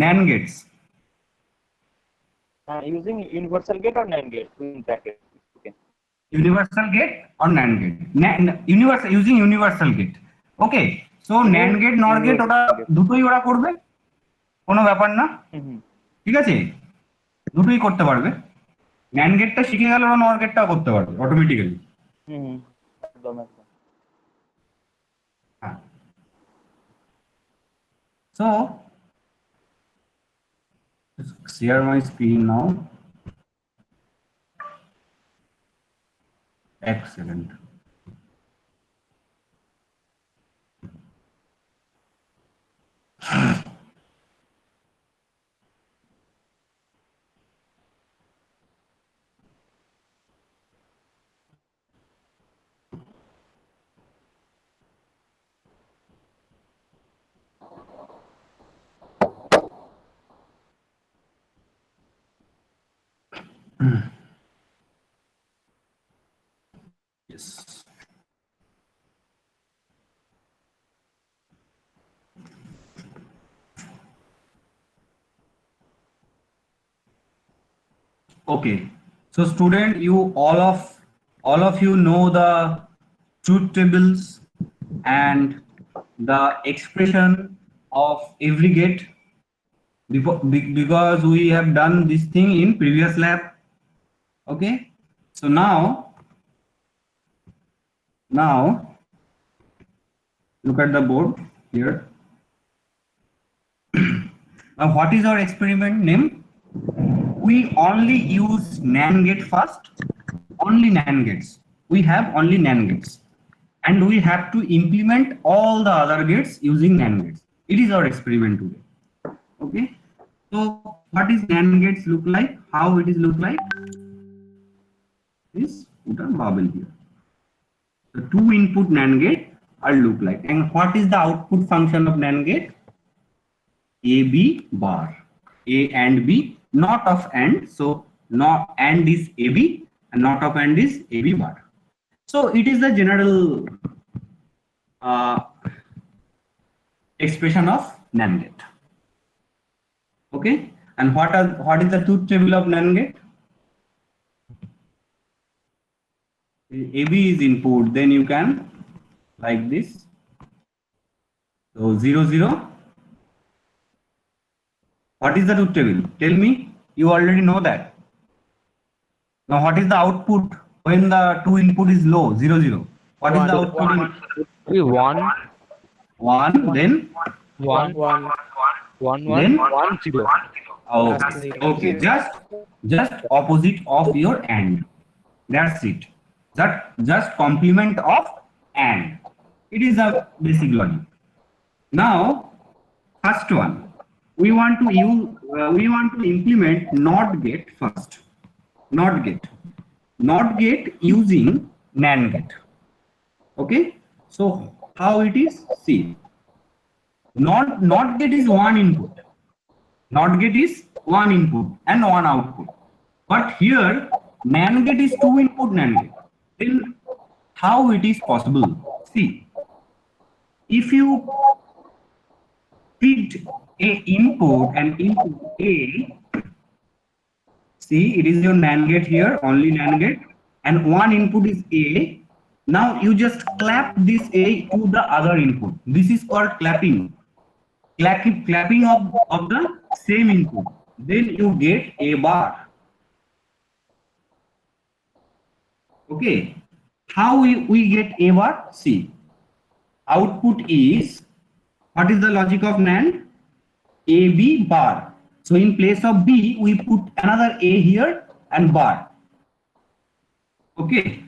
NAND gates. Using universal gate or NAND gate in bracket. Okay. Universal gate or NAND gate. Universal using universal gate. Okay. So NAND gate, NOR gate ওটা দুটোই ওরা করবে, কোনো ব্যাপার না, ঠিক আছে, দুটোই করতে পারবে। NAND গেটটা শিখে গেলে ওরা NOR গেটটাও করতে পারবে automatically. So share my screen now. Excellent. Yes. Okay. So student, you all of you know the truth tables and the expression of every gate because we have done this thing in previous lab. Okay. So now look at the board here. Now what is our experiment name? We only use NAND gate first, only NAND gates. We have only NAND gates. And we have to implement all the other gates using NAND gates. It is our experiment today. Okay. So what is NAND gates look like? How it is look like? This put a bubble here. The two input NAND gate are look like. And what is the output function of NAND gate? AB bar. A and B, not of AND. So not AND is AB and not of AND is AB bar. So it is the general expression of NAND gate. Okay, and what is the truth table of NAND gate? AB is input, then you can like this. So 0 0. What is the truth table? Tell me. You already know that. Now what is the output when the two input is low? 0 0. What is the output? One. 1, then 1 1 then 1 0. Okay, just opposite of your AND. That's it. That just complement of AND. It is a basic logic. Now, first one, we want to implement NOT gate first. NOT gate using NAND gate. Okay. So how it is? See, NOT gate is one input. NOT gate is one input and one output. But here NAND gate is two input NAND gate. Then how it is possible? See, if you feed a input and input A, see, it is your NAND gate here, only NAND gate, and one input is A. Now you just clap this A to the other input. This is called clapping. Clapping of the same input. Then you get A bar. Okay. How we get A bar? See, output is, what is the logic of NAND? AB bar. So in place of B, we put another A here and bar. Okay.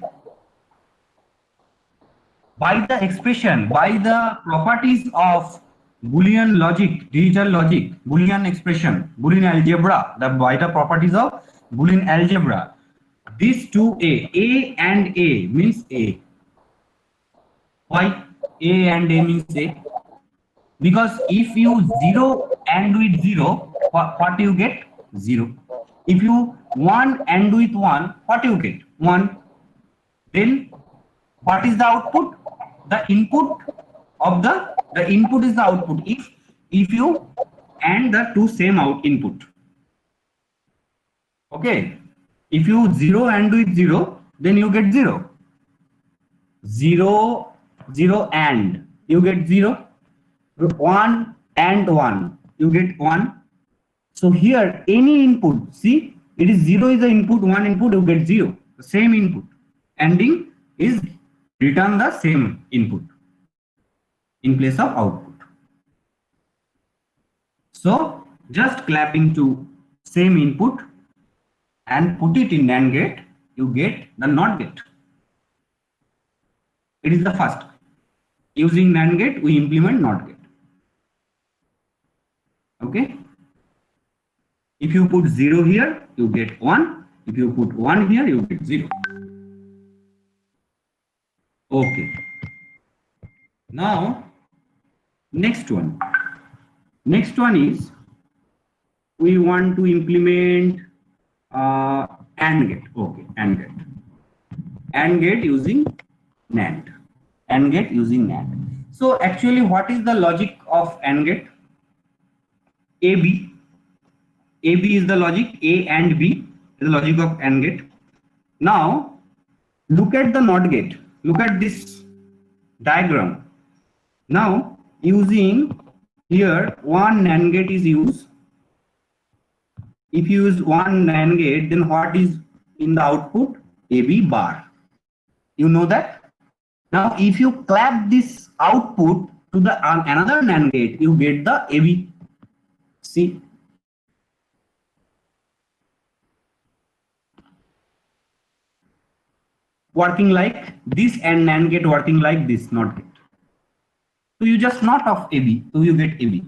By the expression, by the properties of Boolean logic, digital logic, Boolean expression, Boolean algebra, by the properties of Boolean algebra, these two A and A means A. Why A and A means A? Because if you 0 and with 0, what you get? 0. If you 1 and with 1, what you get? 1. Then what is the output? The input of the input is the output. If you and the two same out input. Okay, if you 0 and with 0, then you get 0. 0, 0 and you get 0. 1 and 1 you get 1. So here any input, see, it is 0 is the input, 1 input, you get 0. The same input. Ending is return the same input in place of output. So just clapping to same input and put it in NAND gate, you get the NOT gate. It is the first. Using NAND gate, we implement NOT gate. Okay. If you put 0 here, you get 1. If you put 1 here, you get 0. Okay. Now, next one. Next one is we want to implement AND gate. Okay, AND gate. AND gate using NAND. AND gate using NAND. So actually, what is the logic of AND gate? AB. AB is the logic. A and B is the logic of AND gate. Now, look at the NOT gate. Look at this diagram. Now, using here one NAND gate is used. If you use one NAND gate, then what is in the output? AB bar. You know that? Now, if you clap this output to the another NAND gate, you get the AB. See? Working like this and NAND gate working like this, NOT gate. So you just NOT of AB, so you get AB.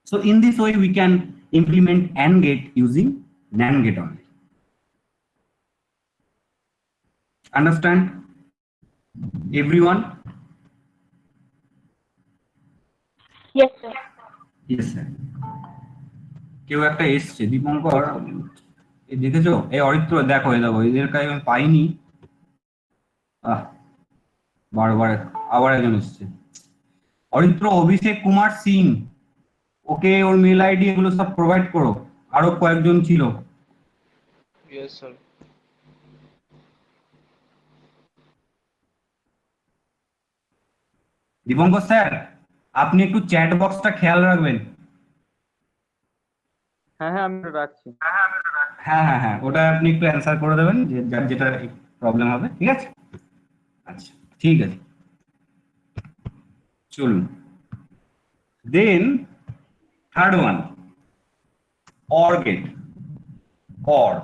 So in this way, we can implement AND gate using NAND gate only. Understand? Everyone? Yes, sir. Yes, sir. কেউ একটা এসছে দীপঙ্কর, এই দেখেছো এই অরিত্র, দেখো এই দেখো এদের কাছে আমি পাইনি। বারবার আবার একজন এসছে, অরিত্র অভিষেক কুমার সিং, ওকে ওর মেল আইডি এগুলো সব প্রোভাইড করো। আরো কয়েকজন ছিল। Yes, sir. দীপঙ্কর স্যার, আপনি একটু চ্যাট বক্সটা খেয়াল রাখবেন। হ্যাঁ হ্যাঁ আমি রাখছি। হ্যাঁ হ্যাঁ হ্যাঁ, ওটা আপনি একটু অ্যান্সার করে দেবেন যে যার যেটা প্রবলেম হবে, ঠিক আছে? আচ্ছা ঠিক আছে, চলুন। Then third one, OR gate. OR.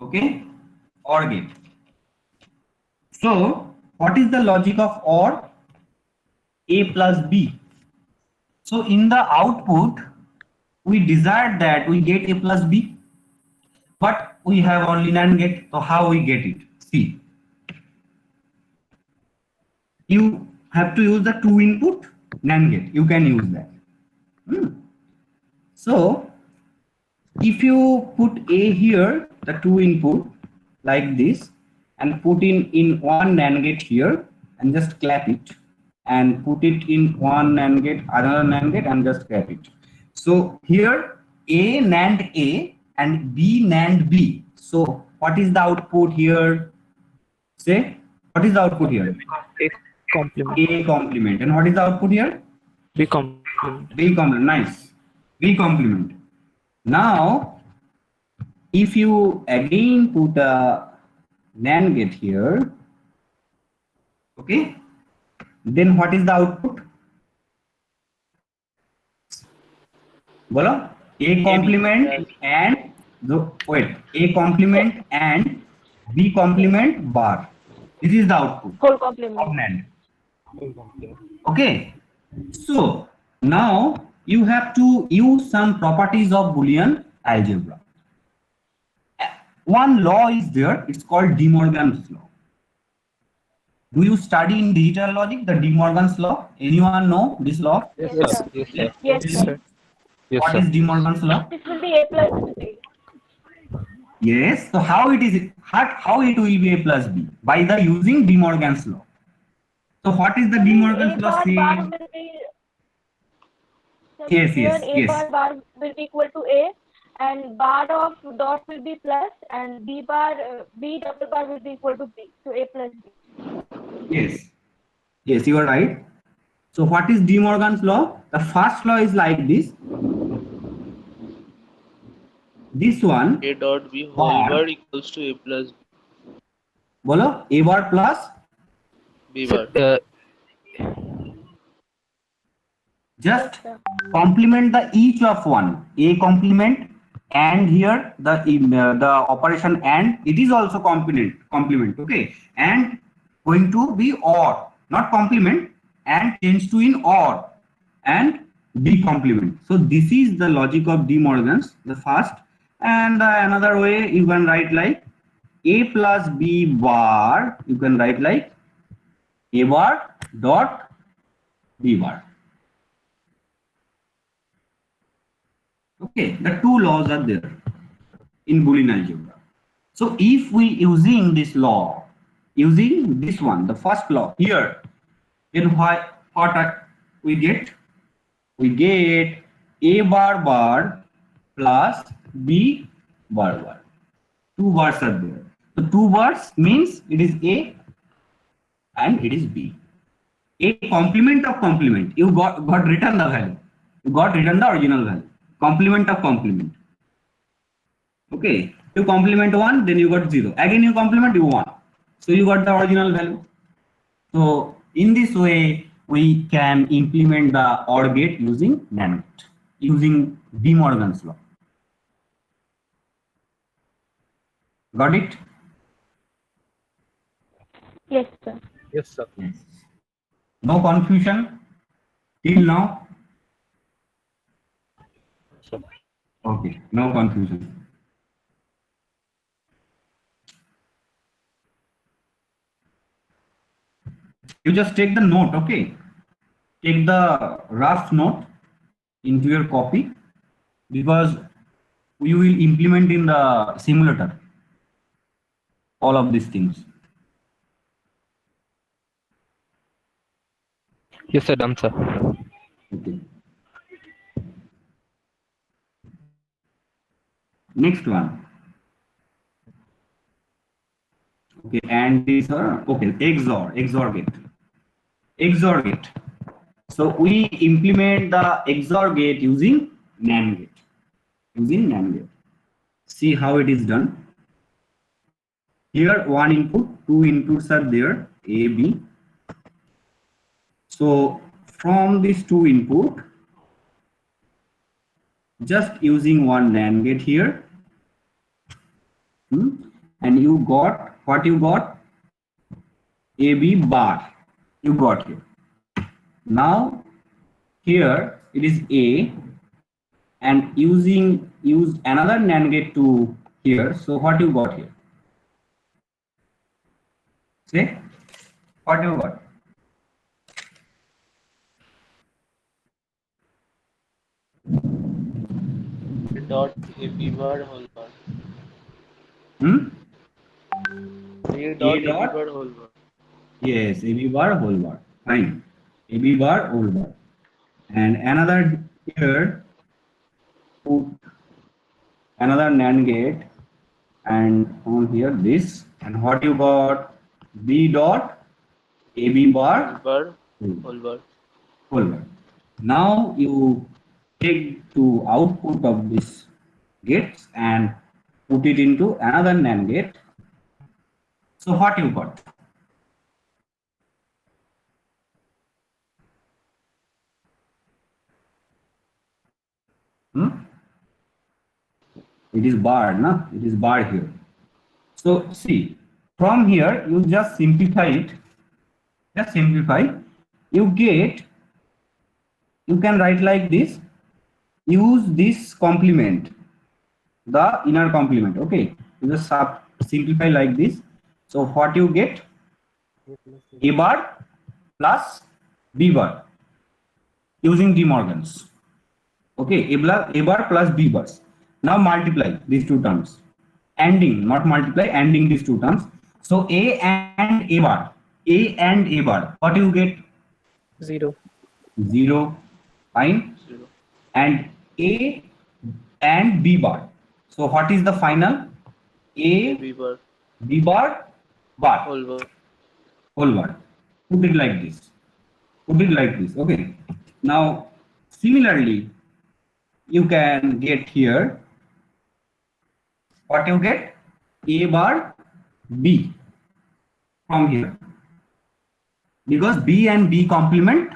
Okay, OR gate. So what is the logic of OR? A plus B. So in the output we desire that we get A plus B, but we have only NAND gate. So how we get it? See, you have to use the two input NAND gate. You can use that. So if you put A here, the two input like this, and put in one NAND gate here and just clap it, and put it in one NAND gate, another NAND gate, and just clap it. So here A NAND A and B NAND B. So what is the output here? Say, what is the output here? A complement. A complement. And what is the output here? B complement. B complement. Nice. B complement. Now, if you again put a NAND gate here, okay, then what is the output? Bolo, A complement and wait, A complement and B complement bar. This is the output Whole of complement. NAND. Okay, so now you have to use some properties of Boolean algebra. One law is there, it's called De Morgan's law. Do you study in digital logic the De Morgan's law? Anyone know this law? Yes, Yes, sir. sir. Yes, sir. Yes, Yes, sir. sir. Yes, What sir. is De Morgan's law? This will be A plus B. Yes, so how it is, how it will be A plus B? By the using De Morgan's law. So what is the So De the Morgan's A law bar say? will be, so Yes, here yes, A yes. bar will be equal to A, and bar of dot will be plus, and B bar B double bar will be equal to B. So A plus B. Yes, yes, you are right. So what is De Morgan's law? The first law is like this. This one, A dot B whole bar, bar equals to A plus bolo, A bar plus, B Sir, bar. just Yes, sir. complement the each of one. A complement, and here the operation and it is also complement. Okay, and going to be or, not complement, and change to in or, and B complement. So this is the logic of De Morgan's, the first. And another way you can write like A plus B bar, you can write like A bar dot B bar. Okay, the two laws are there in Boolean algebra. So if we using this law, using this one, the first law here, then we get? We get A bar bar plus B bar bar. Two bars are there. So two bars means it is A and it is B. A complement of complement. You got written the value. You got written the original value. Complement of complement. Okay. You complement one, then you got 0. Again you complement, you 1. So you got the original value. So in this way, we can implement the OR gate using NAND gate, using De Morgan's law. Got it? Yes, sir. yes, sir. Yes. No confusion till now? Okay, no confusion. You just take the note, okay? Take the rough note into your copy, because we will implement in the simulator all of these things. Yes, sir, done, sir. Okay. Next one. Okay, and these are okay. XOR gate. XOR gate. So we implement the XOR gate using NAND gate. Using NAND gate. See how it is done. Here one input, two inputs are there, A, B. So from these two input, just using one NAND gate here, and you got what you got? AB bar. You got here. Now here it is A, and use another NAND gate to here. So what you got here? Say what you got? A dot A B bar whole bar. A dot A B dot? bar whole bar. Yes, AB bar whole bar. Fine. AB bar whole bar. And another here, put another NAND gate, and on here this, and what you got? B dot AB bar Bar whole bar. whole bar. Now you take to output of this gates and put it into another NAND gate. So what you got? It is bar, no? It is bar here. So see, from here you just simplify it. Just simplify. You get, you can write like this. Use this complement, the inner complement. Okay, you just simplify like this. So what you get? A bar plus B bar using De Morgan's. Okay, A bar plus B bars. Now multiply these two terms. Ending, not multiply, ending these two terms. So A and A bar. A and A bar. What you get? 0. 0. Fine. 0. And A and B bar. So what is the final? A, B bar. B bar, bar. Whole bar. Whole bar. Put it like this. Put it like this. Okay. Now, similarly, you can get here. What you get? A bar, B from here. Because B and B complement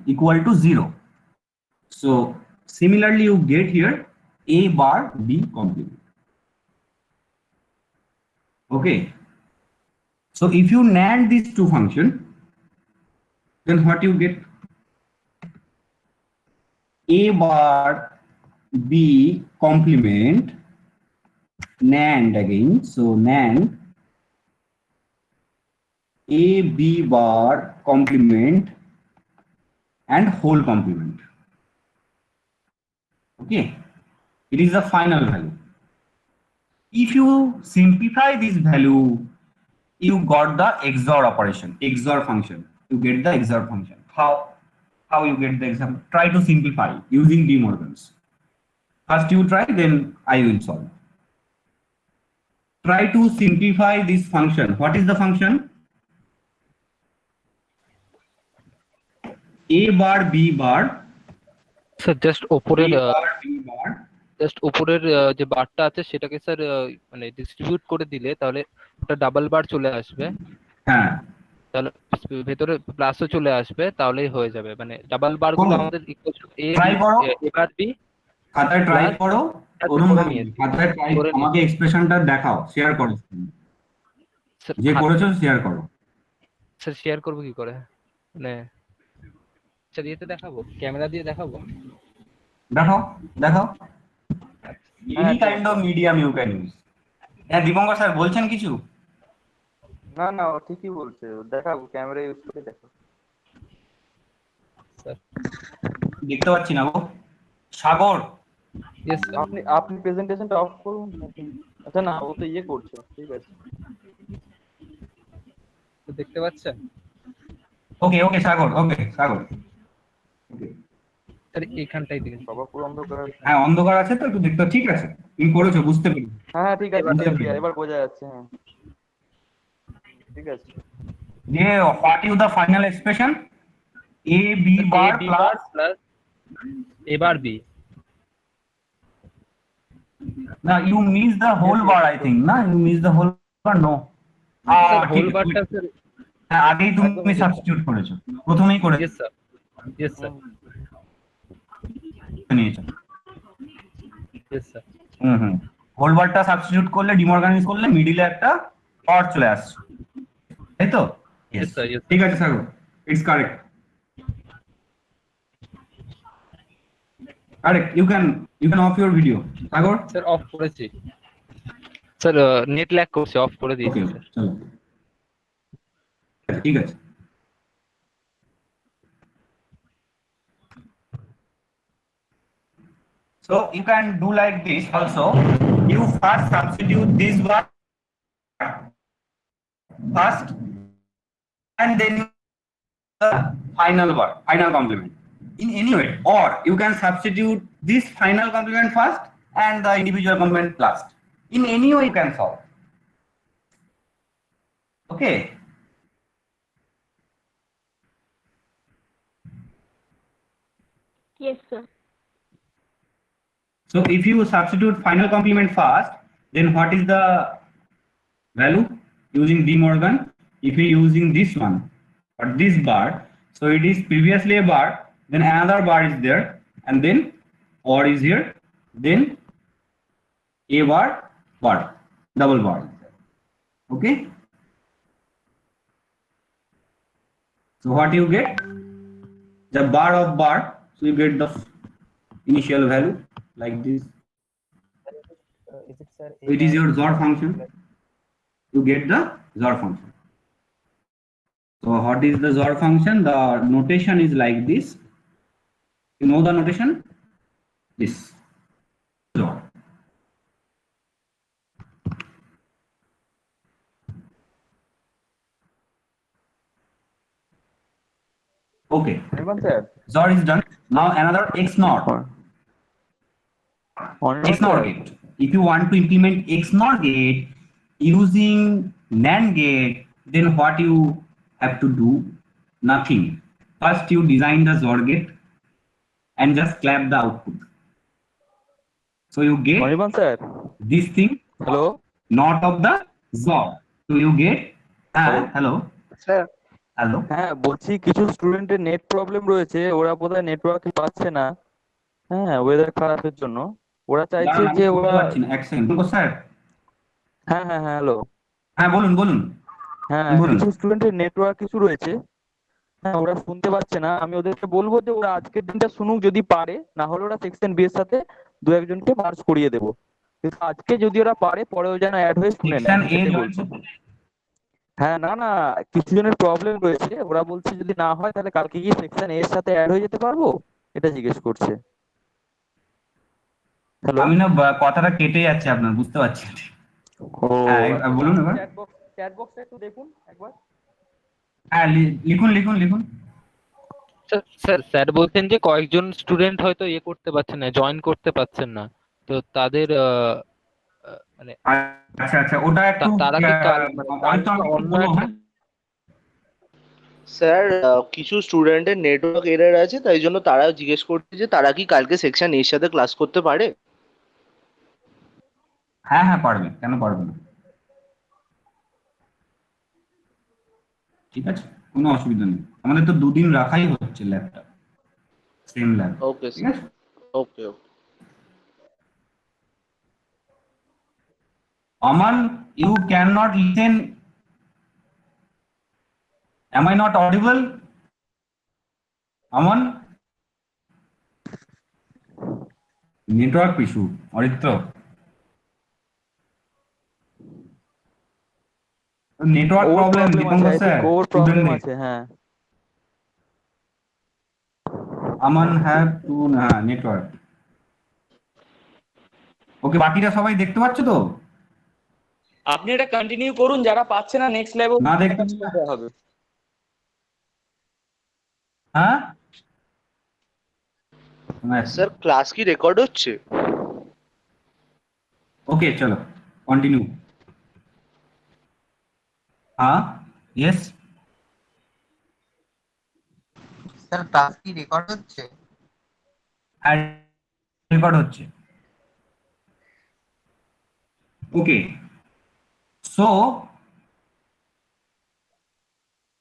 equal to 0. So similarly, you get here A bar B complement. Okay. So if you NAND these two functions, then what you get? A bar B complement NAND again. So NAND A B bar complement and whole complement. Okay, it is the final value. If you simplify this value, you got the XOR operation, XOR function. You get the XOR function. How you get the example? Try to simplify using De Morgan's. First you try, then I will solve. Try to simplify this function. What is the function? A bar B bar. Sir just ওপরের A bar B bar. যে বারটা আছে সেটাকে sir মানে distribute করে দিলে তাহলে ওটা ডাবল বার চলে আসবে, হ্যাঁ, তাহলে ভেতরে প্লাসও চলে আসবে, তাহলেই হয়ে যাবে। মানে ডাবল বার গুলো আমাদের ইকুয়াল টু এ Try করো। এবার বি। খাতায় ট্রাই করো। ওরকম করে নিয়েছি। খাতায় ট্রাই করে নিয়েছি। আমাকে এক্সপ্রেশনটা দেখাও, শেয়ার করো। স্যার যে করেছো শেয়ার করো। স্যার শেয়ার করবো কি করে? মানে স্যার ইয়েতে দেখাবো, ক্যামেরা দিয়ে দেখাবো? দেখাও। Any kind of medium you can use. হ্যাঁ দীপঙ্কর স্যার বলছেন কিছু? না ও ঠিকই বলছে, দেখাবো ক্যামেরা ইউজ করে দেখো। স্যার দেখতে পাচ্ছি না গো। সাগর, ইয়েস স্যার। আপনি প্রেজেন্টেশনটা অফ করুন। আচ্ছা না, ও তো ইয়ে করছে, ঠিক আছে। তো দেখতে পাচ্ছেন? ওকে সাগর, ওকে। স্যার এইখানটাই দিকে। বাবা পুরো অন্ধকার। হ্যাঁ অন্ধকার আছে তো একটু দেখতে, ঠিক আছে তুমি করেছো, বুঝতে পেরেছি। হ্যাঁ ঠিক আছে, বুঝতে পেরেছি। এবার বোঝা যাচ্ছে। হ্যাঁ ঠিক আছে। যে what is the final expression? A B bar plus এবার বি। না, you miss the whole bar I think, না you miss the whole bar, no sir ঠিক হোল আছে, বারটা স্যার। হ্যাঁ আগেই তুমি সাবস্টিটিউট করেছো, প্রথমেই করেছো ইয়েস স্যার। Yes sir. নিয়েছো। Yes sir. হোল বারটা সাবস্টিটিউট করলে, ডিমর্গানাইজ করলে মিডিলে একটা পাওয়ার চলে আসছে, তাই তো? Yes, sir, yes, sir. ঠিক আছে Sagar, it's correct. Correct, you can off your video Sagar. Sir off করেছি স্যার, নেট ল্যাগ করছে, অফ করে দিয়েছি ওকে স্যার। চলো, ঠিক আছে। So you can do like this also. You first substitute this one first, and then the final bar, final complement. In any way, or you can substitute this final complement first and the individual complement last. In any way you can solve. Okay. Yes, sir. So if you substitute final complement first, then what is the value using De Morgan? If you using this one or this bar, so it is previously a bar, then another bar is there, and then or is here, then a bar, double bar. Okay. So what you get? The bar of bar, so you get the initial value like this. Is it sir? It is your XOR function. You get the XOR function. So what is the XOR function? The notation is like this. You know the notation? This. XOR. Okay, Anirban sir, XOR is done. Now another XNOR. Anirban XNOR sir, gate. If you want to implement XNOR gate using NAND gate, then what you have to do? Nothing. First, you design the XOR gate and just clap the output. So you get Anirban sir, this thing, hello not of the XOR. So you get, hello, sir. hello. হ্যাঁ বলছি কিছু স্টুডেন্টের net problem রয়েছে, ওরা বোধহয় network পাচ্ছে না, হ্যাঁ ওয়েদার খারাপের জন্য। ওরা চাইছে দাঁড়ান, আমি যে শুনতে ওরা, পাচ্ছি না, এক সেকেন্ড স্যার। হ্যাঁ হ্যাঁ হ্যাঁ হ্যালো, হ্যাঁ, বলুন বলুন হ্যাঁ বলুন। কিছু স্টুডেন্টের নেটওয়ার্ক ইস্যু রয়েছে, হ্যাঁ ওরা শুনতে পাচ্ছে না। আমি ওদেরকে বলবো যে ওরা আজকের দিনটা শুনুক যদি পারে, না হলে ওরা সেকশন বি এর সাথে দু একজনকে মার্চ করিয়ে দেবো। কিন্তু আজকে যদি ওরা পারে পরেও যেন অ্যাড হয়ে শুনে নেয়, সেকশন এ সেটাই জয়েন বলছি। করতে, হ্যাঁ না না, কিছু জনের প্রবলেম রয়েছে, ওরা বলছে যদি না হয় তাহলে কালকে গিয়ে সেকশন এর সাথে অ্যাড হয়ে যেতে পারবো, এটা জিজ্ঞেস করছে। হ্যালো, আমি না কথাটা কেটে যাচ্ছে আপনার, বুঝতে পারছি না। ও হ্যাঁ, আচ্ছা, বলুন এবার। চ্যাট বক্সটা একটু দেখুন একবার। হ্যাঁ, লিখুন লিখুন লিখুন। স্যার স্যার স্যার বলছেন যে কয়েকজন স্টুডেন্ট হয়তো ইয়ে করতে পারছেন না, জয়েন করতে পারছেন না, তো তাদের মানে আচ্ছা আচ্ছা, ওটা একটু তারা কি কাল মানে হয়তো কালকে আমি একটু অন্য বলবো, একটা হ্যাঁ। স্যার কিছু স্টুডেন্টের নেটওয়ার্ক এরর আছে, তাই জন্য তারা জিজ্ঞেস করছে যে তারা কি কালকে সেকশন এর সাথে ক্লাস করতে পারে। হ্যাঁ হ্যাঁ, পারবে, কেন পারবে না। ঠিক আছে, কোনো অসুবিধা নেই, আমাদের তো দুদিন রাখাই হচ্ছে ল্যাবটা, সেম ল্যাব। ওকে ঠিক স্যার, আছে। ওকে ওকে। Aman, you cannot listen. Am I not audible? Aman, network issue. Aritra, network ওর প্রবলেম, প্রবলেম আছে, দীপঙ্কর আই স্যার, থিঙ্ক ওর প্রবলেম স্টুডেন্টদের। আছে, হ্যাঁ। আমান হ্যাভ টু, হ্যাঁ নেটওয়ার্ক। ওকে, বাকিরা সবাই দেখতে পাচ্ছ তো? আপনি এটা কন্টিনিউ করুন, যারা পাচ্ছে না নেক্সট লেভেল না দেখতে দেওয়া হবে। হ্যাঁ, স্যার ক্লাস কি রেকর্ড হচ্ছে? ওকে চলো কন্টিনিউ। হ্যাঁ, ইয়েস স্যার ক্লাস কি রেকর্ড হচ্ছে? হ্যাঁ, রেকর্ড হচ্ছে। ওকে, so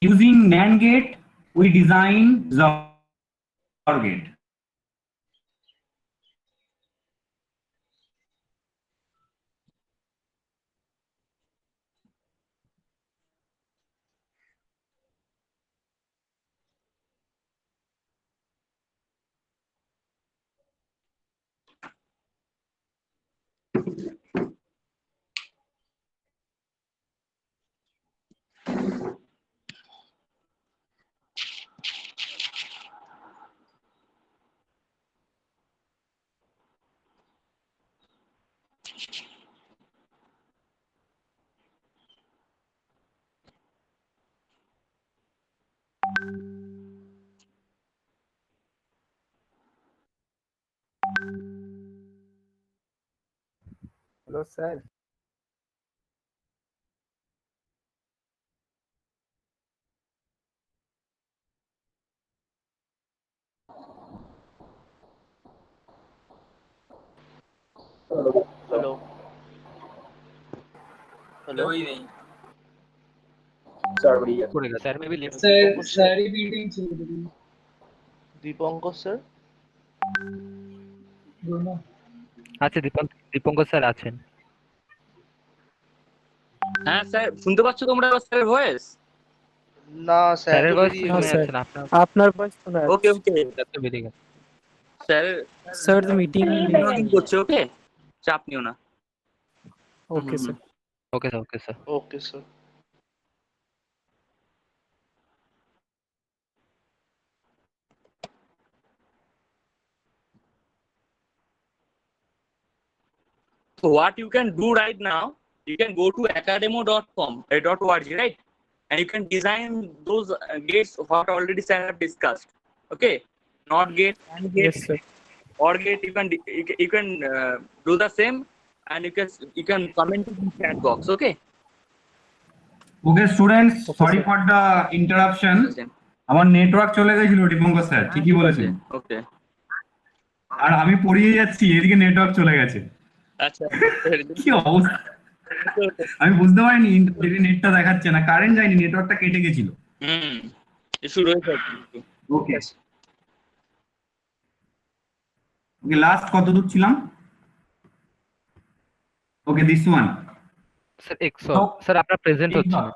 using NAND gate we design XOR gate. Hello sir, hello hello. করে গেছে sir, maybe left. Dipankar sir, আচ্ছা, দীপঙ্কর স্যার আছেন। হ্যাঁ স্যার, শুনতে পাচ্ছ তোমরা এবার স্যারের ভয়েস? না স্যার স্যারের তো ভয়েস বেরিয়ে শোনা গেছে। যাচ্ছে না, আপনার আপনার ভয়েস শোনা যাচ্ছে। ওকে ওকে, স্যার তো বেরিয়ে গেছে। স্যারের স্যার দ্য মিটিং লগইন করছে, ওকে চাপ নিও না। ওকে sir. Okay sir, okay sir. Okay sir. So what you can do right now, you can go to academo.com .org, right? and you can design those gates what already Sir have discussed. Okay, not gate and gate Yes, sir. or gate. You can do the same, and you can comment in the chat box. Okay. Okay students, Okay, sorry sir. For the interruption. আমার network চলে গেছিল Dipankar sir, ঠিকই বলেছেন। Okay. আর আমি পড়িয়ে যাচ্ছি, এদিকে network চলে গেছে। আচ্ছা। কি অবস্থা, আমি বুঝতে পারিনি নেটটা দেখাচ্ছে না, কারেন্ট যায়নি, নেটওয়ার্কটা কেটে গেছিল। ইস্যু রয়েছে। ওকে ওকে, লাস্ট কত দূর ছিলাম? ওকে, দিস ওয়ান স্যার এক্সল, স্যার আপনার প্রেজেন্ট হচ্ছে না।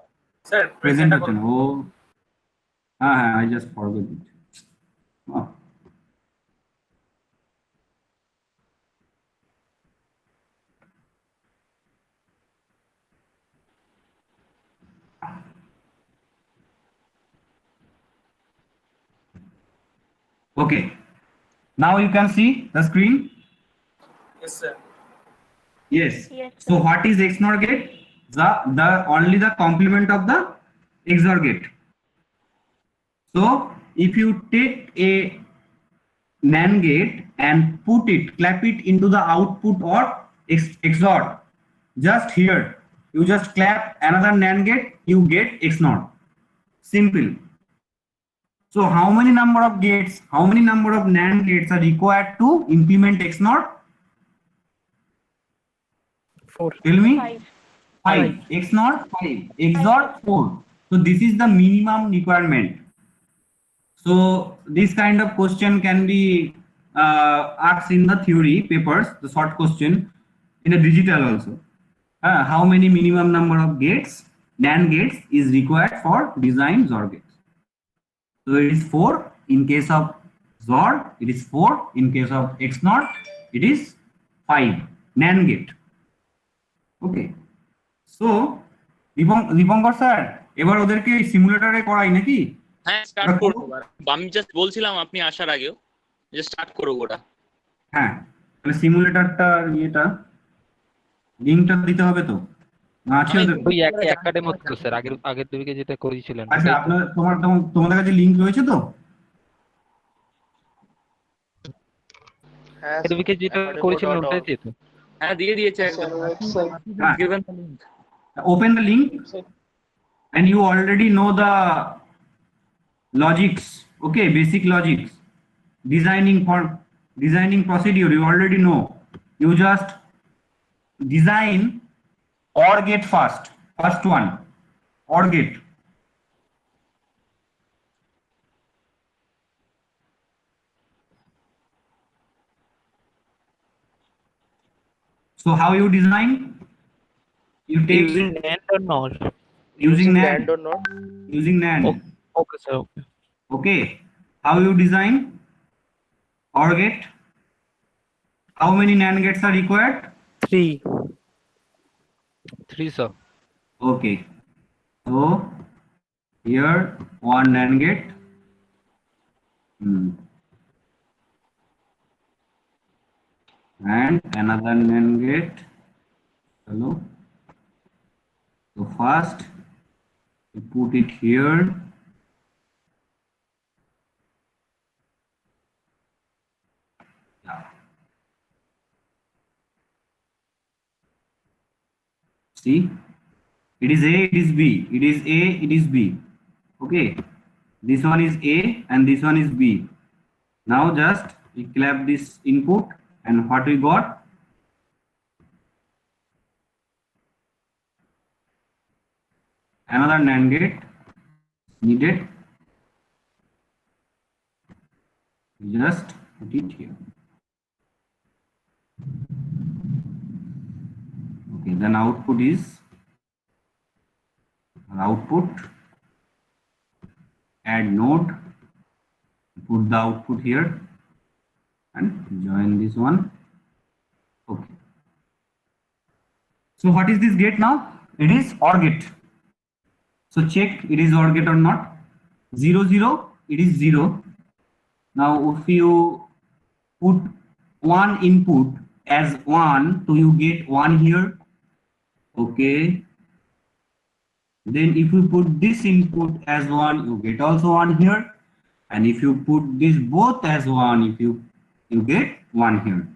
স্যার প্রেজেন্ট হচ্ছে না। ও হ্যাঁ হ্যাঁ, I just forgot it. Okay, now you can see the screen. Yes, sir. Yes. Yes, So sir. what is XNOR gate? The only the complement of the XOR gate. So if you take a NAND gate and clap it into the output or XOR, just here you just clap another NAND gate, you get XNOR. Simple. So how many number of gates, how many number of NAND gates are required to implement XNOR? 4. Tell me. 5. 5. XNOR 5. XOR 4. So this is the minimum requirement. So this kind of question can be asked in the theory papers, the short question in a digital also. How many minimum number of gates, NAND gates is required for design XOR gates? So it is 4 in case of XOR, it is 4 in case of XNOR, it is 5 NAND gate. Okay. So Dipankar sir, এবার ওদেরকে সিমুলেটরে করাই নাকি? হ্যাঁ, start করব। আমি just বলছিলাম আপনি আসার আগেও যে স্টার্ট করব ওটা। হ্যাঁ, তাহলে সিমুলেটরটা ইয়েটা লিংকটা দিতে হবে তো, না আছে ওদের? ওই একই একাডেমি তো স্যার, আগের দিকে যেটা করেছিলেন। আচ্ছা, আপনাদের তোমাদের কাছে লিংক রয়েছে তো? হ্যাঁ, এদিকে যেটা করেছিলেন ওটাই তো। হ্যাঁ, দিয়ে দিয়েছে একদম। Given the link. Open the link and you already know the logics, okay, basic logics, designing procedure you already know. You just design OR gate first one, OR gate. So how you design? You take Using NAND or not? using NAND. NAND or not? Using NAND. Okay, sir. Okay. Okay. How you design OR gate? How many NAND gates are required? 3. 3 sir. Okay. So here one NAND gate. And another NAND gate. Hello. So first you put it here. Yeah. See, it is A, it is B, it is A, it is B. Okay, this one is A and this one is B. Now just we clap this input and what we got? Another NAND gate needed. Just put it here. Okay, then output is output. Add node. Put the output here and join this one. Okay. So what is this gate now? It is OR gate. So check it is OR gate or not. 0 0, it is 0. Now if you put one input as 1, so you get 1 here. Okay. Then if you put this input as 1, you get also 1 here. And if you put this both as 1, if you get 1 here.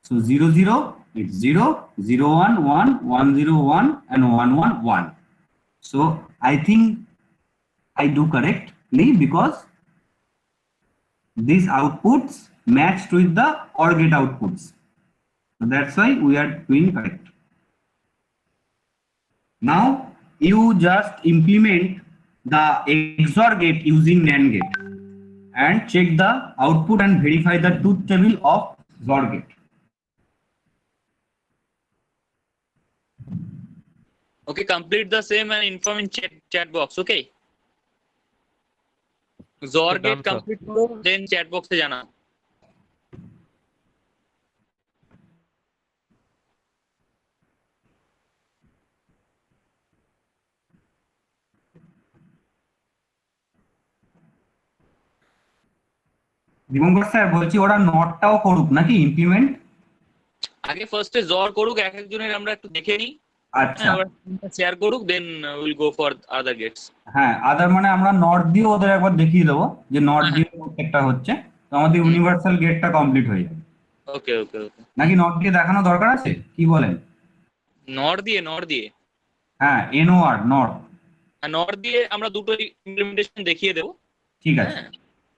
So 0 0, it's 0, 0 1 1, 1 0 1, and 1 1 1. So I think I do correctly because these outputs matched with the OR gate outputs. So that's why we are doing correct. Now you just implement the XOR gate using NAND gate and check the output and verify the truth table of XOR gate. Okay, complete the same and inform in chat box. Okay. XOR Okay, done, gate sir. complete करो, then chat box से जाना. দিবঙ্কর sir বলছি ওরা নটটাও করুক নাকি implement. আগে ফার্স্টে XOR করুক, এক একজনের আমরা একটু দেখে নিই, আচ্ছা ওরা শেয়ার করুক, then will go for other gates. হ্যাঁ, আদার মানে আমরা নট দিয়ে ওদের একবার দেখিয়ে দেবো যে নট দিয়ে প্রত্যেকটা হচ্ছে, তো আমাদের ইউনিভার্সাল গেটটা কমপ্লিট হয়ে যাবে। ওকে ওকে ওকে. নাকি নট দিয়ে দেখানো দরকার আছে, কি বলেন? নট দিয়ে হ্যাঁ, এনওআর নট। নট দিয়ে আমরা দুটো ইমপ্লিমেন্টেশন দেখিয়ে দেবো. ঠিক আছে। হ্যাঁ.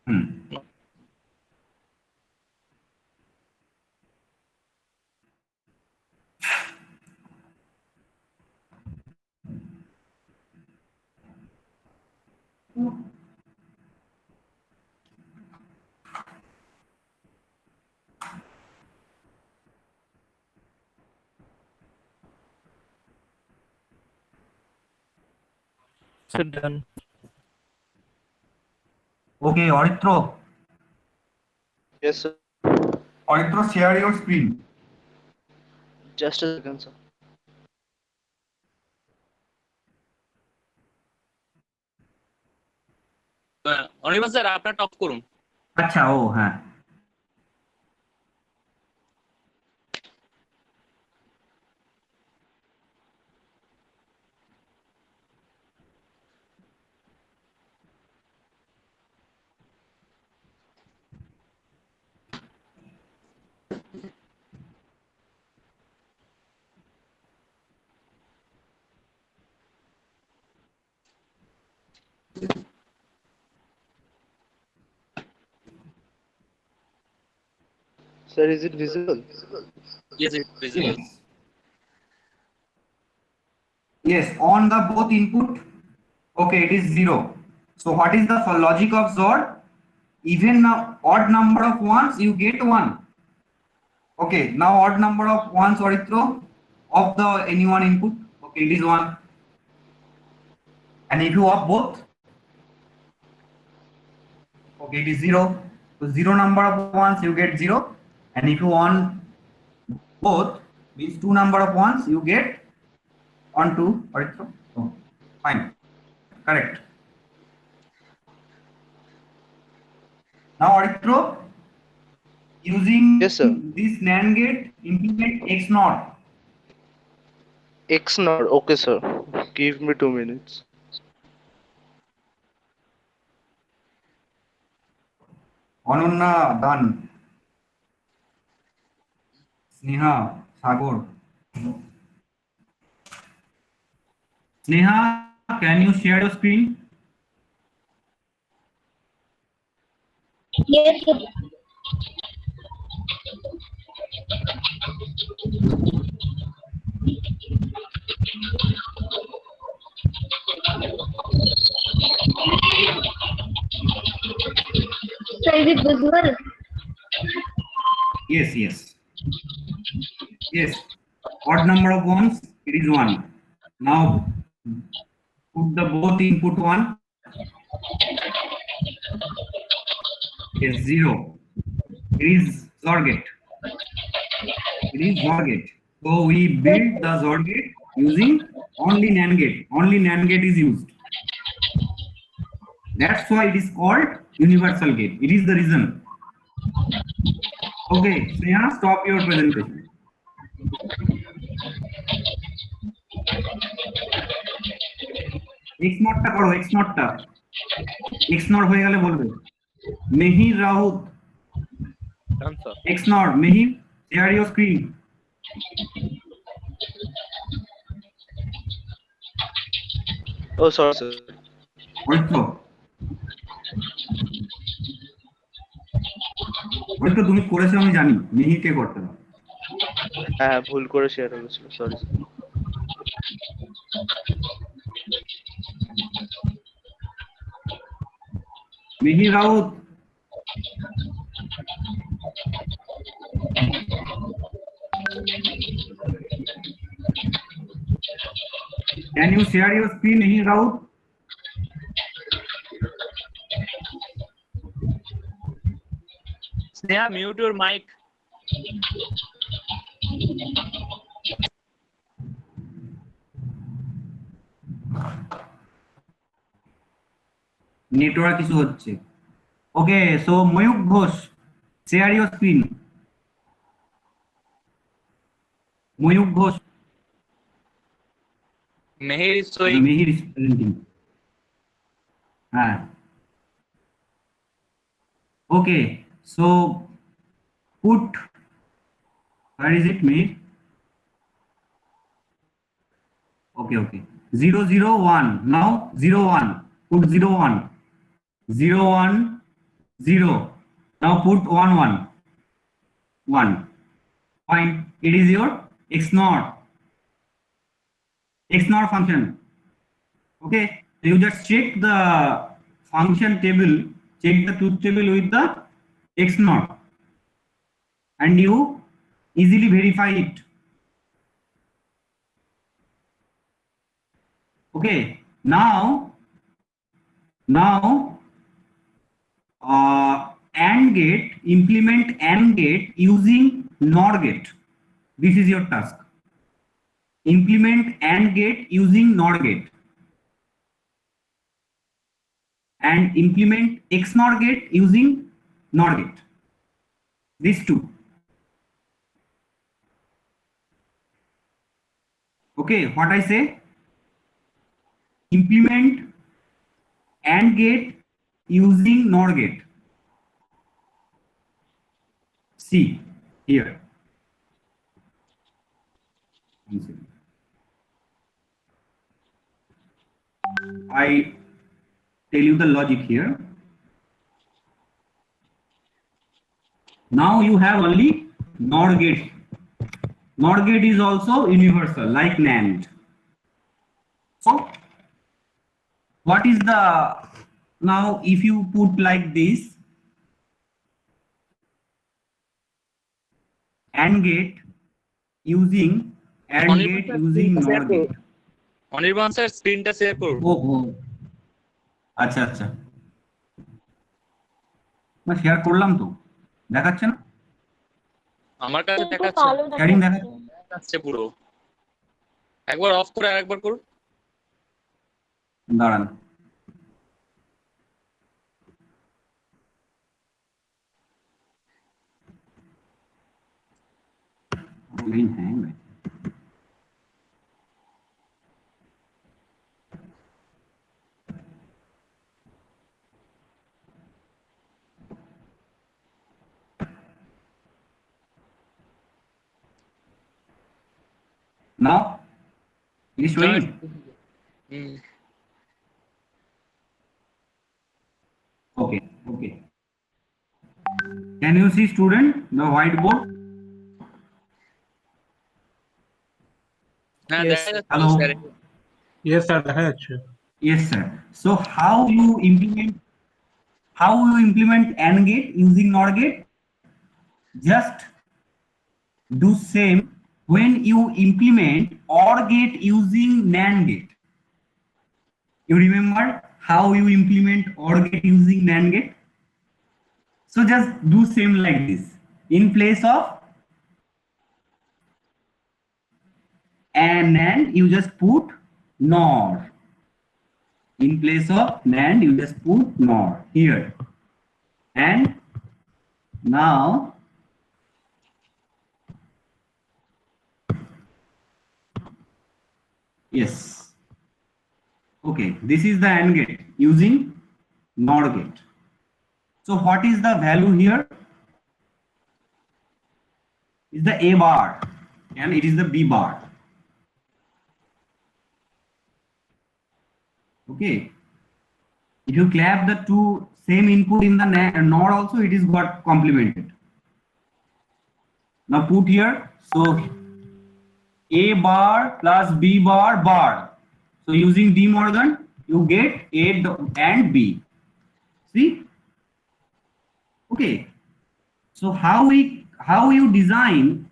হুম। Sir, done. Okay Aritra, Yes, sir. Aritra share your screen. Just a second, sir. Anirban sir আপনার টপ করুন. আচ্ছা, ও হ্যাঁ। Sir, is it visible? Yes, it's visible. Yes, on the both input, okay, it is 0. So what is the logic of XOR? Even now odd number of ones you get 1. Okay, now odd number of ones, Oritro, of the any one input, okay, it is 1. And if you of both, okay, it is 0. So 0 number of ones you get 0, and if you want both, means 2 number of ones you get on 2, Oritro. Oh, fine, correct. Now Oritro, using Yes, sir. this NAND gate, implement X naught. X naught. Okay, sir. Give me 2 minutes. Ananya, done. Sneha, Sagor. Sneha, can you share your screen? Yes, sir. So is it visible? Yes, yes. Yes. Odd number of ones, it is 1. Now put the both input 1. Yes, 0. It is XOR gate. It is XOR gate. So we build the XOR gate using only NAND gate. Only NAND gate is used. That's why it is called universal gate. It is the reason. Okay, Sneha, stop your presentation. X নটটা করো, X নটটা, X not হয়ে গেলে বলবে। Mehir Raut, Done, sir. X not, Mehir share your screen. Oh sorry sir. Pabitra, Pabitra তুমি করেছো আমি জানি, মেহিরকে করতে হবে। হ্যাঁ ভুল করে শেয়ার হয়ে গেছিল, sorry. Mihir Raut, can you share your screen, Mihir Raut? Sneha, mute your mic. নেটওয়ার্ক কিছু হচ্ছে। ওকে, সো Mayukh Ghosh, share your screen. Mayukh Ghosh, Meher is showing. Mihir is presenting. হ্যাঁ, okay, so put, where is it, Mihir? Okay, okay, 001, now 01, put 01, 01, 0, now put 11, 1, fine, it is your x naught function. Okay, so you just check the function table, check the truth table with the x naught, and you easily verify it. Okay, now AND gate, implement AND gate using NOR gate. This is your task. Implement AND gate using NOR gate, and implement XNOR gate using NOR gate. These two. Okay, what I say? Implement AND gate using NOR gate. See here. One second. I tell you the logic here. Now you have only NOR gate. NOR gate is also universal like NAND. So what is the, now if you put like this, AND gate using AND gate using NOR gate. Anirban sir স্ক্রিনটা share করুন। ওহো, আচ্ছা আচ্ছা, না share করলাম তো, দেখাচ্ছে না? আমার কাছে কিন্তু দেখাচ্ছে, কালো Sharing দেখাচ্ছে। দেখাচ্ছে পুরো। একবার অফ করে আরেকবার করুন। দাঁড়ান, Screen hang है। Now it is showing. Hmm. Okay, okay. Can you see, student, the whiteboard? হ্যাঁ Yes, দেখা যাচ্ছে Hello. স্যার। Yes, sir, দেখা যাচ্ছে। Yes, sir. So how you implement AND gate using NOR gate? Just do same when you implement OR gate using NAND gate. You remember how you implement OR gate using NAND gate? So just do same like this. In place of NAND, you just put NOR. In place of NAND, you just put NOR here. And now yes, Okay, this is the AND gate using NOR gate. So what is the value here? Is the A bar and it is the B bar. Okay. If you clap the two same input in the NOR also, it is got complemented. Now put here, so A bar plus B bar bar. So using De Morgan, you get A and B. See? Okay. So how you design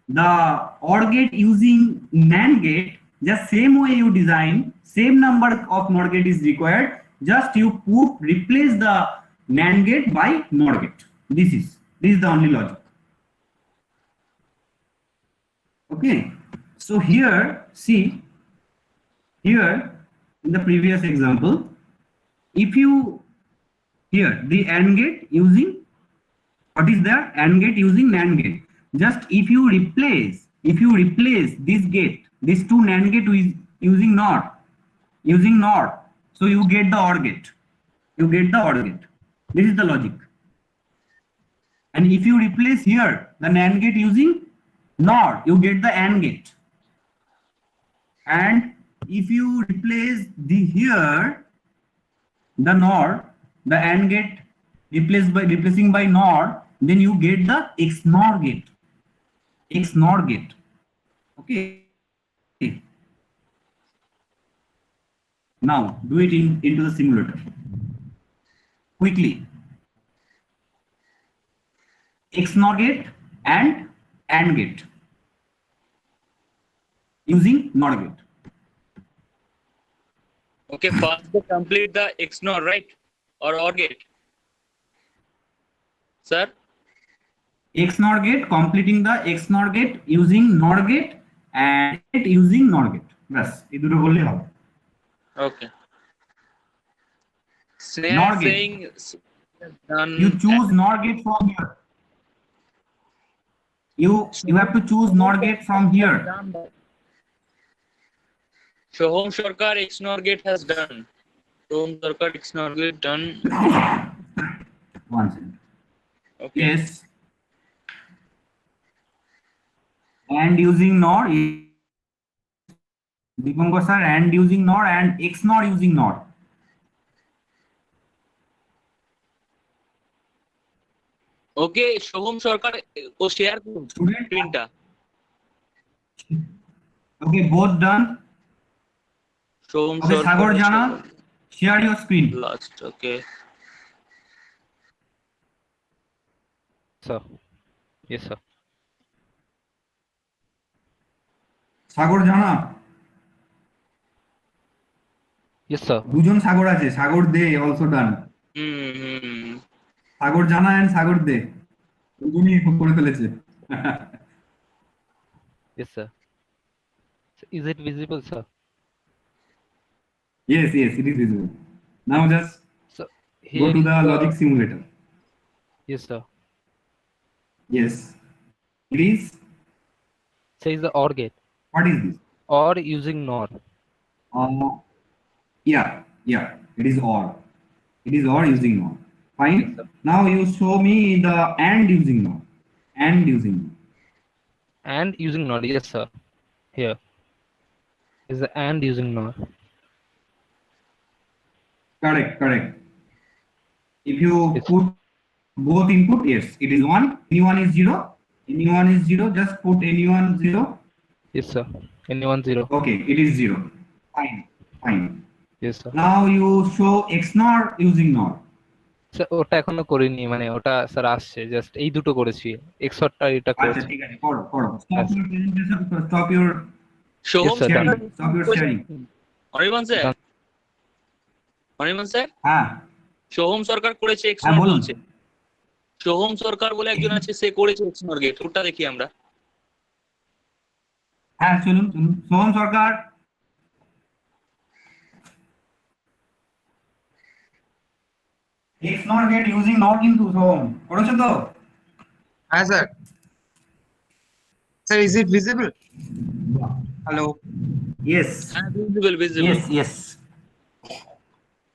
the OR gate using NAND gate, just same way you design, same number of NOR gate is required, just you replace the NAND gate by NOR gate. This is the only logic. Okay, so here, see, here in the previous example, if you, here the AND gate using, what is there? AND gate using NAND gate. Just if you replace this gate, these two NAND gate with using NOR, so you get the OR gate. This is the logic. And if you replace here the NAND gate using NOR, you get the AND gate. And if you replace here the NOR, the AND gate replacing by NOR, then you get the XNOR gate. Okay. Now do it into the simulator quickly. XNOR gate and AND gate using NOR gate. Okay, first they complete the XNOR, right? Or OR gate. Sir? XNOR gate, completing the XNOR gate using NOR gate and using NOR gate. Yes, এই দুটো বললেই হবে। Okay. Sneha NOR is gate. saying done. You choose NOR gate from here. You have to choose NOR gate from here. Shoham Sarkar XNOR gate has done. Shoham Sarkar XNOR gate done. One second. Okay. Yes. And using NOR, Dipankar sir, and using NOR and XNOR using NOR. Okay, Shoham Sarkar को share करो screen टा. Okay, both done. Shoham Okay, Sagar Jana, share your screen. Last, okay. Sir. Yes, sir. সাগর জানা, Yes, sir. দুজন সাগর আছে, সাগর they also ডান। সাগর জানা and সাগর দে দুজনই করে ফেলেছে। Yes, sir. So is it visible, sir? Yes, it is visible. Now just So go here to is the logic simulator. Yes, sir. Yes, it is. Says the OR gate. What is this? OR using NOR. Yeah, it is OR. It is OR using NOR. Fine. Yes, sir. Now you show me the AND using NOR. AND using NOR. And using NOR. Yes, sir. Here is the AND using NOR. Correct. If you Yes. put both input, yes, it is 1. Anyone is 0. Anyone is 0. Just put anyone 0. Yes, sir. Anyone 0. Okay, it is 0. Fine. Yes, sir. Now you show XNOR using NOR. Sir ওটা এখনো করিনি, মানে ওটা sir আসছে, just এই দুটো করেছি, extra এটা আচ্ছা করেছি। ঠিক আছে, করো। Stop আচ্ছা। your presentation. Stop your Shoham sir, Sarkar. done. Stop your sharing. Anirban sir, Done. Anirban sir, হ্যাঁ সোহম সরকার করেছে হ্যাঁ এক্সনর বলুন। বলছে। সোহম সরকার বলে একজন আছে, সে করেছে এক্সনর গেট, ওটা দেখি আমরা। হ্যাঁ চলুন। সোহম সরকার, XNOR gate using NOR কিন্তু সোহম করেছো তো? হ্যাঁ sir. Sir is it visible? Hello. Yes. হ্যাঁ visible. Yes.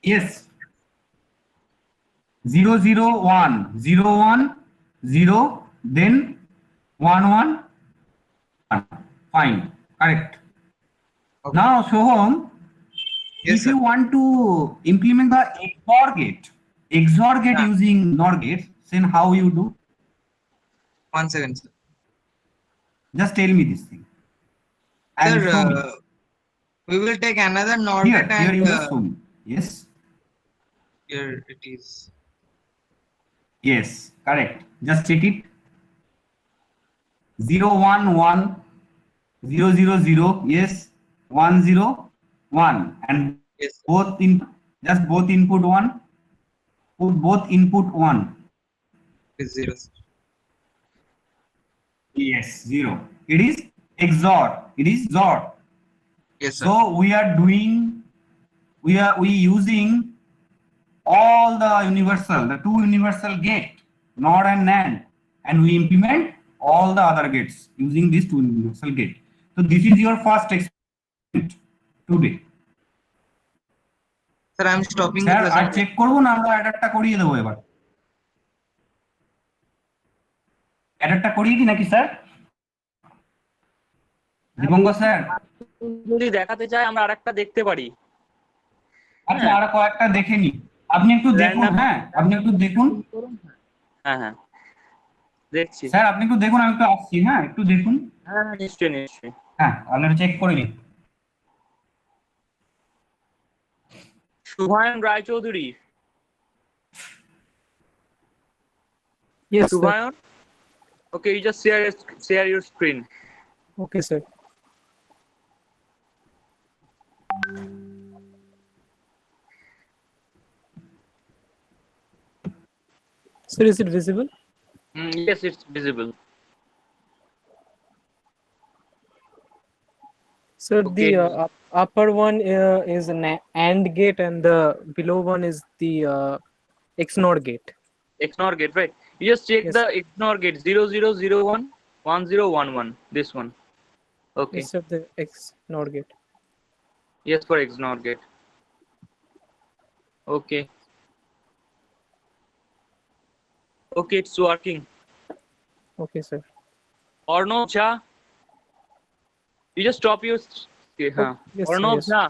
Yes. 0 0 1 0 1 0 then 1 1 1. Fine. Correct. Okay. Now, Soham, Yes, if sir. you want to implement the XOR gate Yeah. using NOR gates, then how you do? 1 second, sir. Just tell me this thing and Sir, show me. we will take another NOR Here gate and you just show me. Yes. here it is. Yes. Correct. Just check it. 0 1 1 0 0 0. Yes. 1 0 1 and Yes, sir. both in just both input 1. Put both input 1. It is 0, sir. Yes. 0. It is XOR. It is XOR. Yes, sir. So we are using all the two universal gate, NOR and NAND, and we implement all the other gates using these two universal gate. So this is your first experiment today. Sir, I'm stopping the sir আর presentation. Check করবো না, আমরা অ্যাডারটা করিয়ে দেবো এবার। অ্যাডারটা করিয়ে কি নাকি স্যার? দীপঙ্কর স্যার, যদি দেখাতে চাই আমরা আরেকটা দেখতে পারি। আচ্ছা আর কয়েকটা দেখে নি, আপনি একটু দেখুন। Random- হ্যাঁ আপনি একটু দেখুন হ্যাঁ হ্যাঁ দেখছি। স্যার, আপনি একটু দেখুন, আমি একটু আসছি। হ্যাঁ একটু দেখুন। হ্যাঁ নিশ্চয়ই নিশ্চয়ই। হ্যাঁ আপনারা চেক করে নিন। Subhayan Raychaudhuri. Yes, sir. Subhayan? Okay, you just share your screen. Okay, sir. Sir, is it visible? Yes, it's visible. Sir, Okay. the upper one is an AND gate, and the below one is the XNOR gate. XNOR gate, right? You just check Yes. the XNOR gate 0001 1011. This one. Okay. Yes, sir, the XNOR gate. Yes, for XNOR gate. Okay. Okay, it's working. Okay, sir. Arnav Jha. You just stop your. Okay, huh. Yes, sir, Arnav yes. Jha.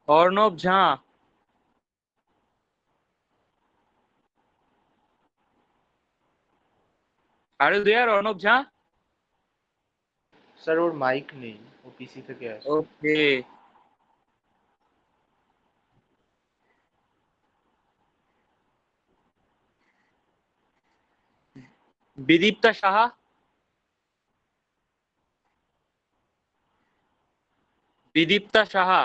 Arnav Jha. Are you there, Arnav Jha? Sir ওর mike নেই, ও পিসি থেকে আসে। Okay. Bidipta Shaha. Bidipta Shaha.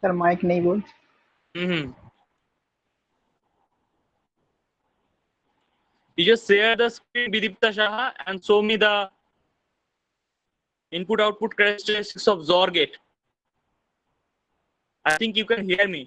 Sir mike নেই বলছে। Mm-hmm. You just share the screen, Bidipta Shaha, and show me the input-output characteristics of XOR gate. I think you can hear me.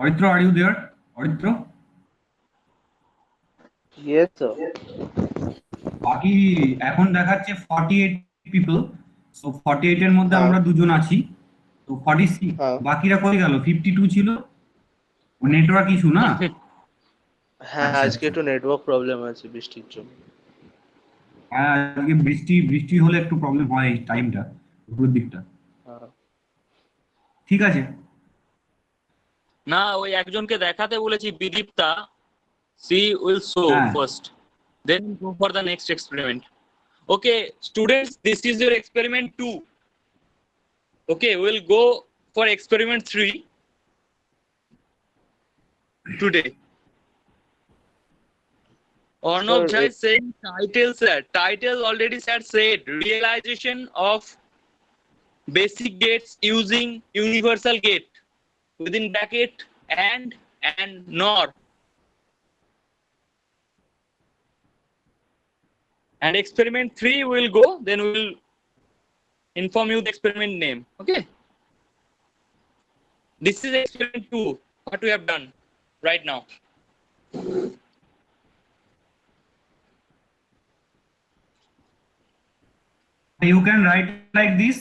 Aritra, are you there? Aritra, yes sir. বাকি এখন দেখাচ্ছে 48 people. So 48 এর মধ্যে হ্যাঁ। আমরা দুজন আছি। তো 46 হ্যাঁ। বাকিরা কই গেল? 52 ছিল, নেটওয়ার্ক ইস্যু না? হ্যাঁ আচ্ছা আজকে আচ্ছা একটু নেটওয়ার্ক প্রবলেম আছে বৃষ্টির জন্য। হ্যাঁ, আজকে বৃষ্টি বৃষ্টি হলে একটু প্রবলেম হয় এই টাইমটা, দুপুরের দিকটা। হ্যাঁ। ঠিক আছে। না ওই একজনকে দেখাতে বলেছি বিদীপ্তা, she will show হ্যাঁ first, then go for the next experiment. Okay students, this is your experiment 2. Okay, we'll go for experiment 3 today. Arnav Sir, Jha is saying title, sir. Title already sir said realization of basic gates using universal gate within bracket and NOR. And experiment 3 will go, then we will inform you the experiment name. Okay. This is experiment 2, what we have done right now. You can write like this,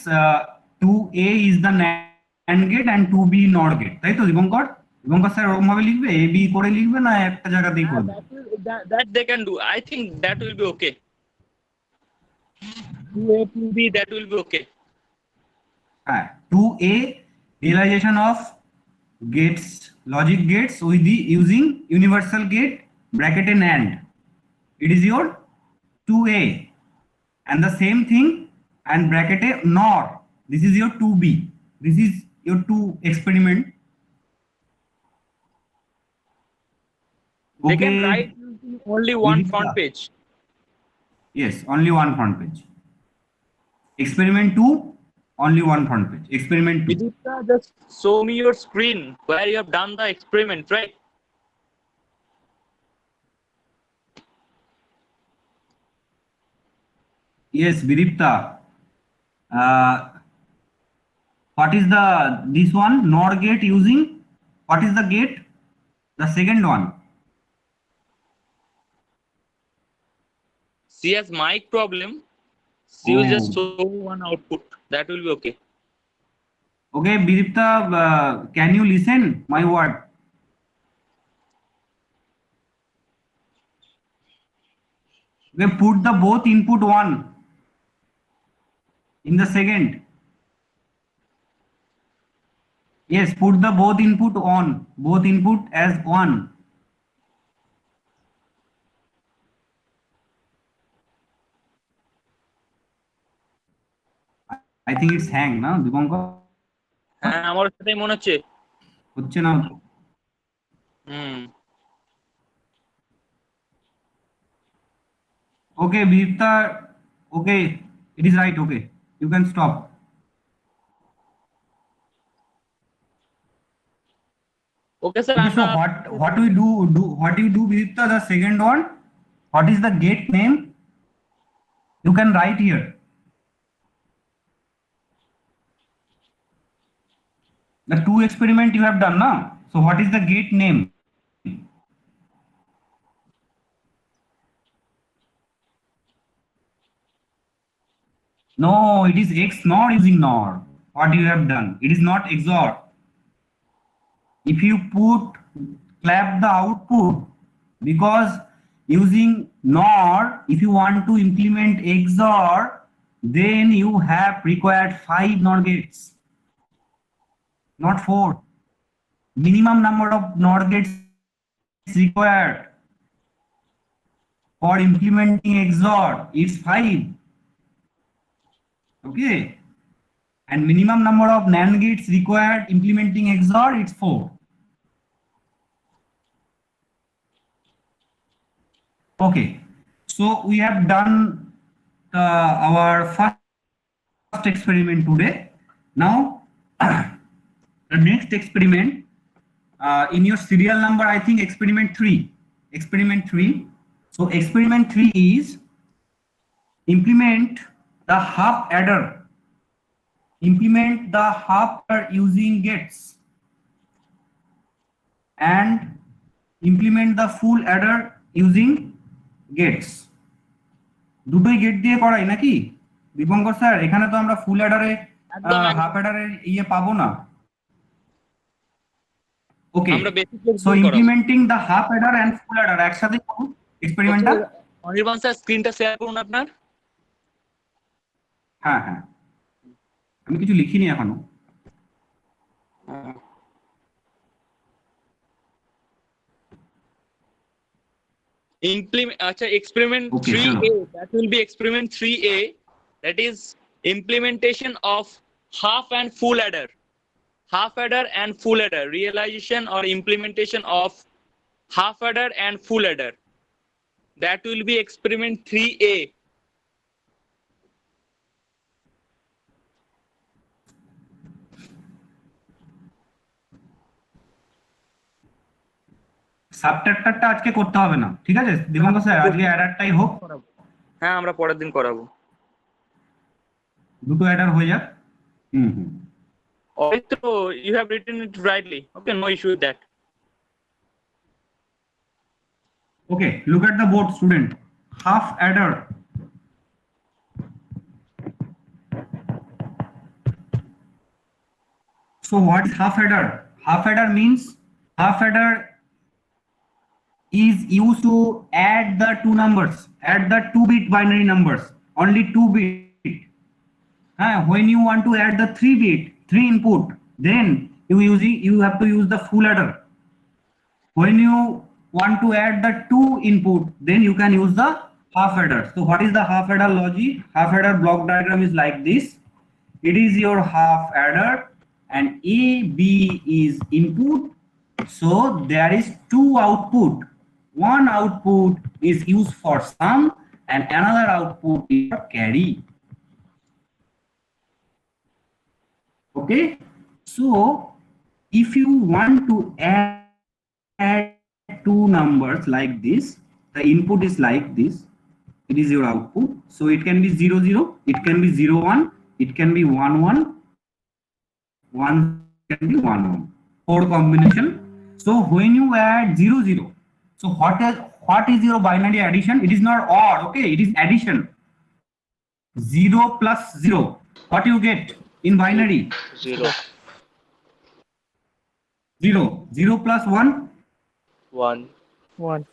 2A is the NAND gate and 2B NOR gate, তাই তো Dipankar? Dipankar sir ওরকম ভাবে লিখবে, A B করে লিখবে না একটা জায়গাতেই করবে? That they can do. I think that will be okay. 2A, 2B, that will be okay. হ্যাঁ, 2A realization of gates, logic gates with the using universal gate bracket and AND. It is your 2A, and the same thing and bracket a NOR. This is your 2B. This is your 2 experiment. They can write using only one front page. Yes, only one front page. Experiment 2, only one front page. Experiment 2. Vidita, just show me your screen where you have done the experiment, right? Yes, Vidipta. What is the this one NOR gate using? What is the gate? The second one. She has mic problem. She will just Oh. show one output. That will be okay. Okay, Vidipta, can you listen my word? Okay, put the both input one in the second. Yes, put the both input on, both input as one. I think it's hang now, Dipankar. হ্যাঁ আমার সেটাই মনে হচ্ছে। হচ্ছে না। Okay, Vidipta. Okay, it is right. Okay, you can stop. Okay sir, Okay, so what we do what you do, Vidipta, the second one, what is the gate name? You can write here. The 2 experiment you have done now. So what is the gate name? No, it is XNOR using NOR. What you have done? It is not XOR. If you clap the output, because using NOR, if you want to implement XOR, then you have required 5 NOR gates, not 4. Minimum number of NOR gates is required for implementing XOR is 5. Okay, and minimum number of NAND gates required implementing XOR it's 4. Okay, so we have done our first experiment today. Now the next experiment, in your serial number, I think experiment 3. Experiment 3. So experiment 3 is implement the half adder. Implement the half adder using gates and implement the full adder using gates. দুটোই gate দিয়ে করাই নাকি Dipankar sir? এখানে তো আমরা ফুল অ্যাডারে half অ্যাডারের ইয়ে পাবো না। Okay. আমরা বেসিক গেট So করাবো। implementing the half adder and full adder একসাথে করুন এক্সপেরিমেন্টটা। অনির্বাণ স্যার স্ক্রিনটা শেয়ার করুন আপনার। হ্যাঁ হ্যাঁ, আমি কিছু লিখিনি এখনো। Experiment Okay, 3A, that will be experiment 3A, that is implementation of half and full adder. Half adder and full adder, realization or implementation of half adder and full adder. That will be experiment 3A. সাবট্রাক্টরটা আজকে করতে হবে না, ঠিক আছে দিগন্ত sir, আজকে অ্যাডারটাই হোক। হ্যাঁ আমরা পরের দিন করাবো। দুটো অ্যাডার হয়ে যাক। হুম। Also, you have written it rightly. Okay, no issue with that. Okay, look at the board, student. Half adder. So what is half adder? Half adder means half adder is used to add the two numbers, add the 2-bit binary numbers, only 2-bit. When you want to add the 3-bit, 3 input, then you have to use the full adder. When you want to add the 2 input, then you can use the half adder. So what is the half adder logic? Half adder block diagram is like this. It is your half adder and A, B is input. So there is 2 output. One output is used for sum and another output is for carry. Okay, so if you want to add 2 numbers like this, the input is like this, it is your output. So it can be 0 0, it can be 0 1, it can be 1 1, 1 can be 1 1, 4 combination. So when you add 0 0, so what is your binary addition? It is not OR, okay, it is addition. 0 plus 0, what you get in binary? 0 0 0 plus 1, 1 1.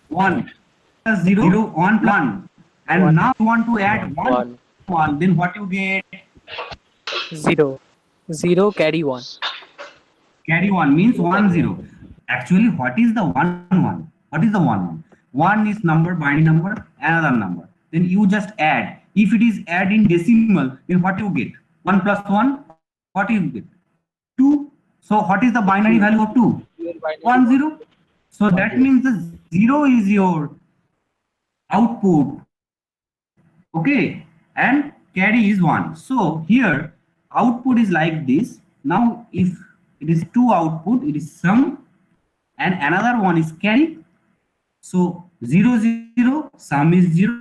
1 plus 0 0 1 plus 1, and One. now you want to add 1 1 1, then what you get? 0. 0 carry 1. Carry 1 means 1 0. Actually, what is the 1 1? What is the 1 1? 1 is number, binary number, another number. Then you just add. If it is add in decimal, then what you get? 1 plus 1, what you get? 2. So what is the binary value of 2? 1 0. So that means the 0 is your output. Okay, and carry is 1. So here output is like this. Now if it is 2 output, it is sum and another one is carry. So 0 0, sum is 0,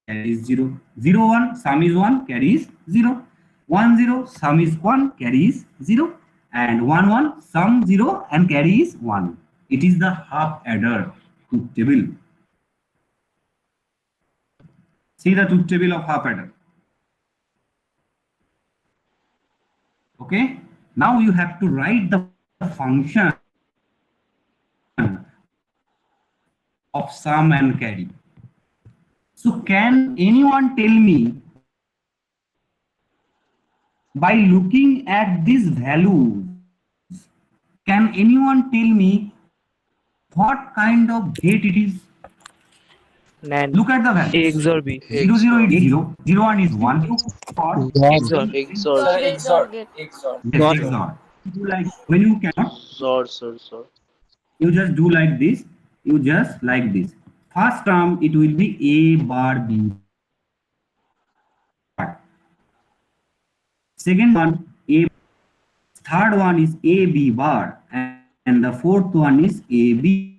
carry is 0, 0 1, sum is 1, carry is 0, 1 0, sum is 1, carry is 0, and 1 1, sum 0 and carry is 1. It is the half adder truth table. See the truth table of half adder. Okay, now you have to write the function of sum and carry. So can anyone tell me, by looking at these values, can anyone tell me what kind of gate it is? NAND. Look at the values. A XOR B. 0 0 is 0, 0 1 is 1, or XOR XOR gate. yes, XOR. Do like when you cannot, XOR you just do like this, you just like this. First term it will be A bar B bar. Second one A, third one is A B bar, and the fourth one is A B.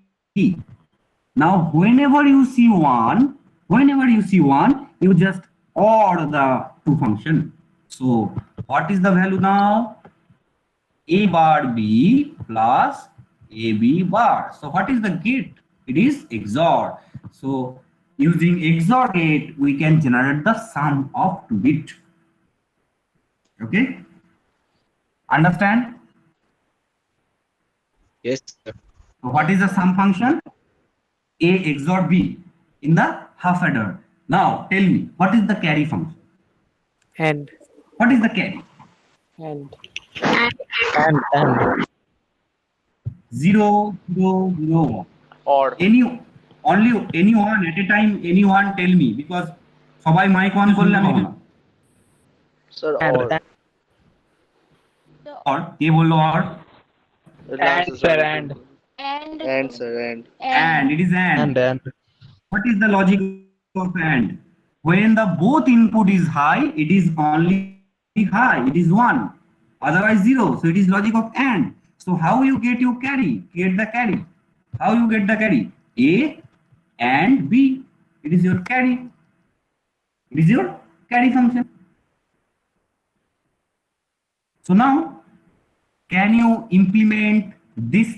Now whenever you see one, you just OR the two function. So what is the value now? A bar B plus AB bar. So what is the gate? It is XOR. So using XOR gate, we can generate the sum of 2 bit. Okay? Understand? Yes, sir. So what is the sum function? A XOR B in the half adder. Now tell me, what is the carry function? And What is the carry? and and 0, 0, 0. Or Only anyone at a time, anyone tell me, because সবাই mic on করলে আমি হবে না। sir, and or or কে বললো or? last sir, sir, and. and sir, and And it is and. and What is the logic of and? When the both input is high, it is only high, it is 1. Otherwise 0. So it is logic of and. So how you get the carry? How you get the carry? A and B. It is your carry. It is your carry function. So now, can you implement this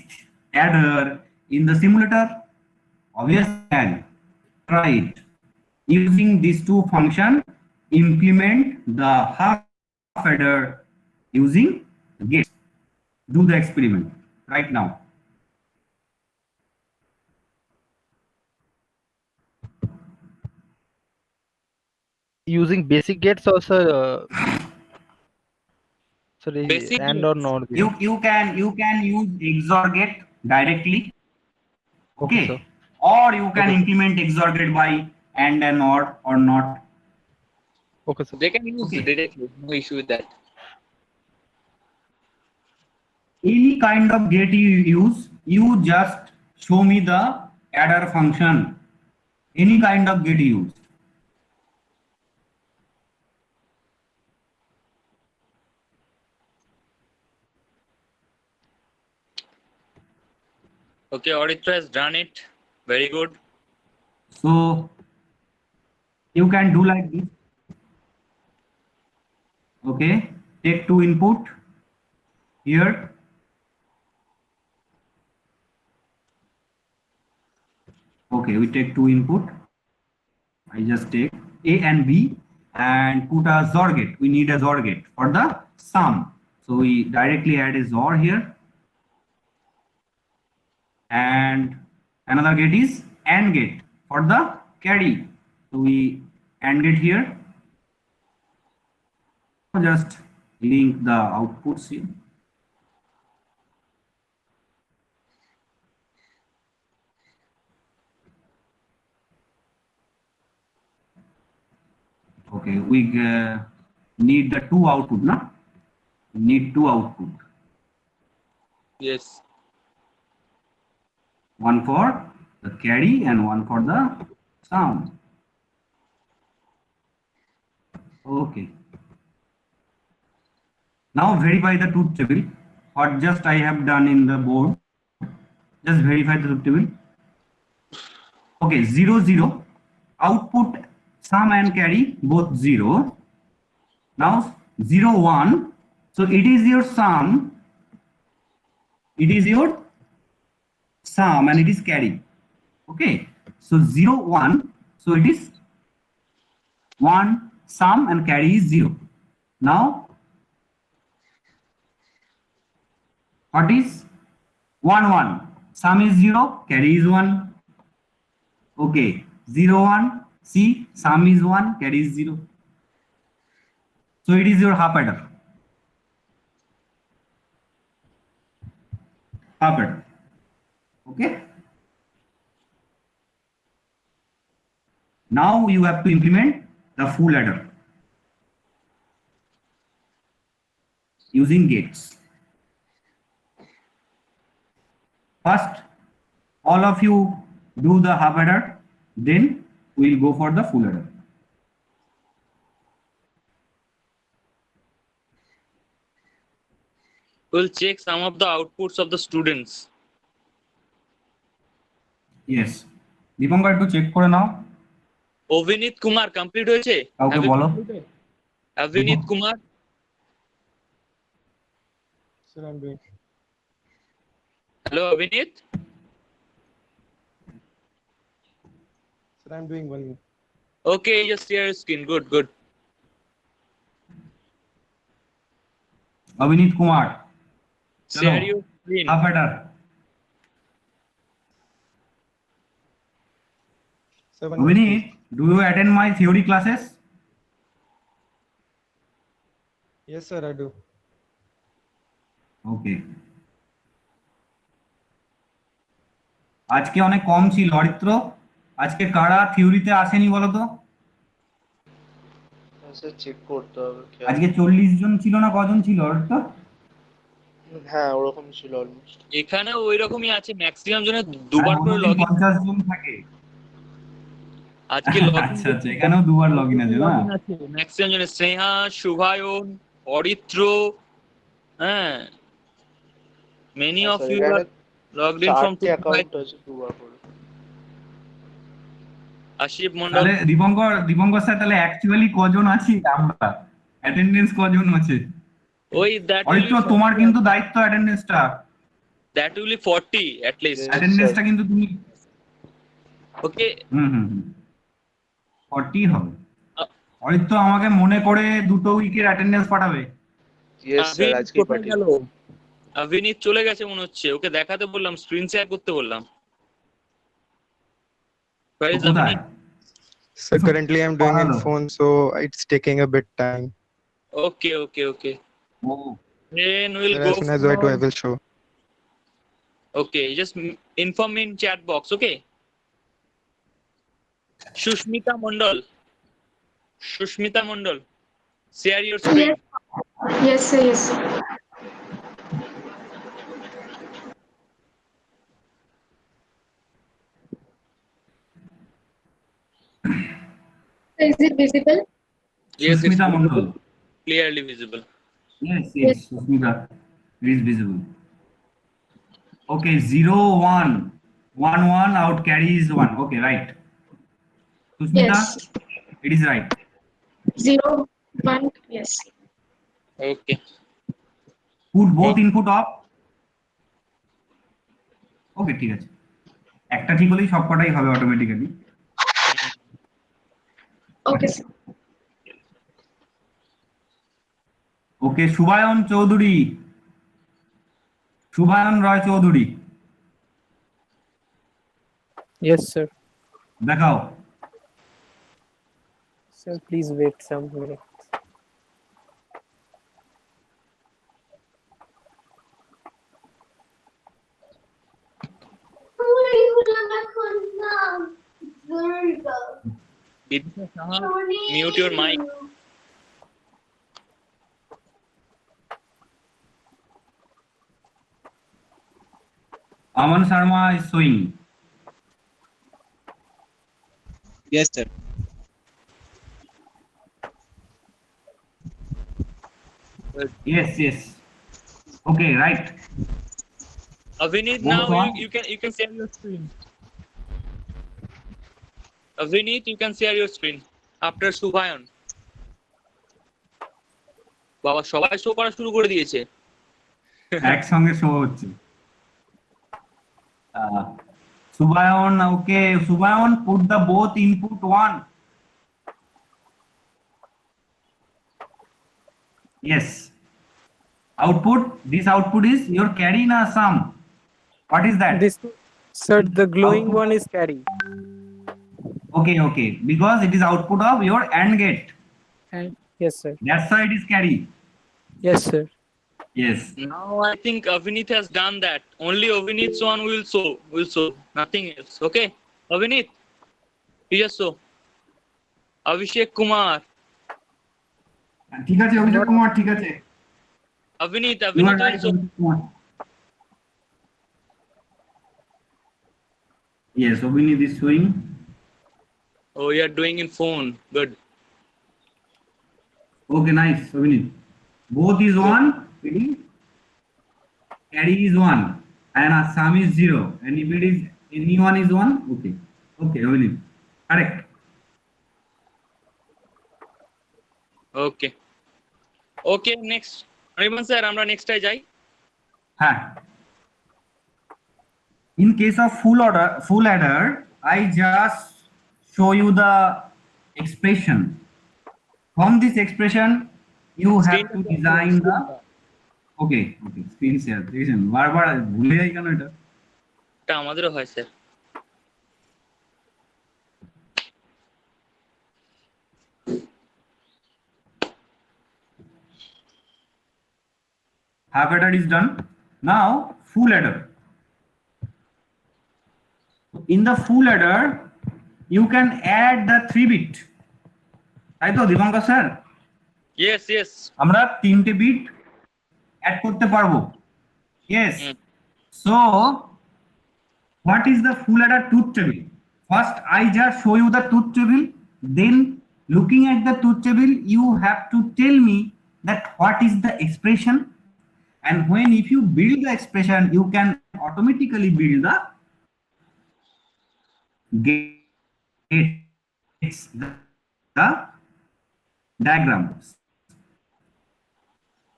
adder in the simulator? Obviously, can. Try it. Using these two functions, implement the half adder using gates. Do the experiment right now. using basic gates also. Sorry, Basic and or gates. not? You can use XOR gate directly. Okay. sir. Or you can Okay. implement XOR gate by and or not. Okay, sir. They can use Okay. it directly. No issue with that. Any kind of gate you use, you just show me the adder function. Any kind of gate you use. Okay, Auditra has done it. Very good. So you can do like this. Okay, take two input here. Okay, we take two input. I just take A and B and put a XOR gate. We need a XOR gate for the sum. So we directly add a XOR here. And another gate is AND gate for the carry. So we AND gate here. Just link the outputs here. Okay, we need the two output, na? Need two output. Yes. One for the carry and one for the sum. Okay. Now verify the truth table. What just I have done in the board. Just verify the truth table. Okay, 0, 0. Output sum and carry both 0. Now 0, 1. So it is your sum. It is your sum and it is carry. Okay. So 0, 1. So it is 1, sum and carry is 0. Now what is 1, 1? Sum is 0, carry is 1. Okay. 0, 1. See, sum is 1, carry is 0. So it is your half adder. Half adder. Okay. Now you have to implement the full adder using gates. First, all of you do the half adder, then we'll go for the full adder. We'll check some of the outputs of the students. Yes. Dipankar একটু check করে নাও। অভিনীত Kumar complete হয়েছে? কাউকে বলো। অভিনীত Kumar. Sir, I'm doing. Hello, Abhinit. Sir, I'm doing one. Okay, just share your screen. Good, good. অভিনীত Kumar Share your screen. half adder 7 Vinit, do you attend my theory classes? Yes, sir, I do. Okay. আজকে অনেক কম ছিল অরিত্র, আজকে কারা থিওরিতে আসেনি বলো তো? Sir check করতে হবে খেয়াল। আজকে 40 জন ছিল না, কজন ছিল অরিত্র? হ্যাঁ ওরকম ছিল অলমোস্ট। এখানে ওই রকমই আছে, ম্যাক্সিমাম জনের দুবার করে অন্যদিন লগ ইন। 50 জন থাকে। আজকে লগ ইন আচ্ছা আচ্ছা, এখানেও দুবার লগ ইন আছে না? আছে ম্যাক্সিমাম জনের, স্নেহা, শুভায়ন, অরিত্র, হ্যাঁ, many of you are logged in from 4টে অ্যাকাউন্ট আছে দুবার করে। আশিফ মন্ডল। তাহলে দীপঙ্কর স্যার, তাহলে অ্যাকচুয়ালি কজন আছি আমরা? অ্যাটেন্ডেন্স কজন আছে? ওই দ্যাট অরিত্র, তোমার কিন্তু দায়িত্ব অ্যাটেন্ডেন্সটা। That will be 40 at least. অ্যাটেন্ডেন্সটা কিন্তু তুমি ওকে, হুম 40 হবে। অরিত্র আমাকে মনে করে 2 উইকের অ্যাটেন্ডেন্স পাঠাবে। ইয়েস স্যার, আজকে কোথায় পাঠিয়ে গেল? অভিনীত চলে গেছে মনে হচ্ছে, ওকে দেখাতে বললাম, স্ক্রিন শেয়ার করতে বললাম। Where is কোথায়? Abhinit? Sir, currently I'm doing in Hello. phone, so it's taking a bit time. Okay. O, Then we'll Sir, go as soon as I do, I will show. Okay, just inform me in chat box, okay? Shushmita Mondal, share your screen. Yes, sir. Yes, sir. Is it visible? Yes, it's Susmita Mondal. clearly visible. Yes, Susmita, it is visible. Okay, 0 1 1 1 out carries 1. Okay, right. Susmita, Yes. it is right. 0, 1. Yes. Okay. Put both input off. Okay, ঠিক আছে। একটা ঠিক হলেই সব কটাই হবে automatically. Okay, sir. ওকে, শুভায়ন রয় Chowdhury, Yes, sir. দেখাও। Sir, please wait some minutes. Vidya Saha, mute your mic. Aman Sharma is showing. Yes, sir. Yes. Okay, right. Avinit, Both now on. you can share your screen. Avinit, you can share your screen after Subhayan. বাবা সবাই show করা শুরু করে দিয়েছে। একসঙ্গে show হচ্ছে। Subayon, okay. Subayon, put the both input 1. Yes. Output, this output is your carry na sum. What is that? This, sir, the glowing Output. one is carry. Okay. Because it is output of your AND gate. And yes, sir. That's why it is carry. Yes, sir. Yes. Now I think Avinit has done that. Only Avinit's one will show. Nothing else. Okay. Avinit, you just show. Abhishek Kumar. ঠিক আছে অভিষেক কুমার, ঠিক আছে। Avinit You are will right, show. Abhishek Kumar. Yes, Abhinit is showing. Oh, you are doing in phone. Good. Okay, nice, Abhinit. Both is 1, carry is 1, and sum is 0. And if it is anyone is 1, okay, Abhinit, correct. Okay, next. Ariman sir, আমরা নেক্সটে যাই। হ্যাঁ। In case of full adder, I just show you the expression. From this expression, you have to design the. Okay, screen share. দেখেছেন, বারবার ভুলে যাই কেন এটা? এটা আমাদেরও হয় sir. half adder is done. Now full adder. In the full adder, you can add the 3-bit. তাই তো দীপঙ্কর স্যার? Yes, yes. আমরা 3টে বিট অ্যাড করতে পারবো। Yes. So what is the full adder truth table? First I just show you the truth table, then looking at the truth table you have to tell me that what is the expression, and when if you build the expression you can automatically build the gates, the diagrams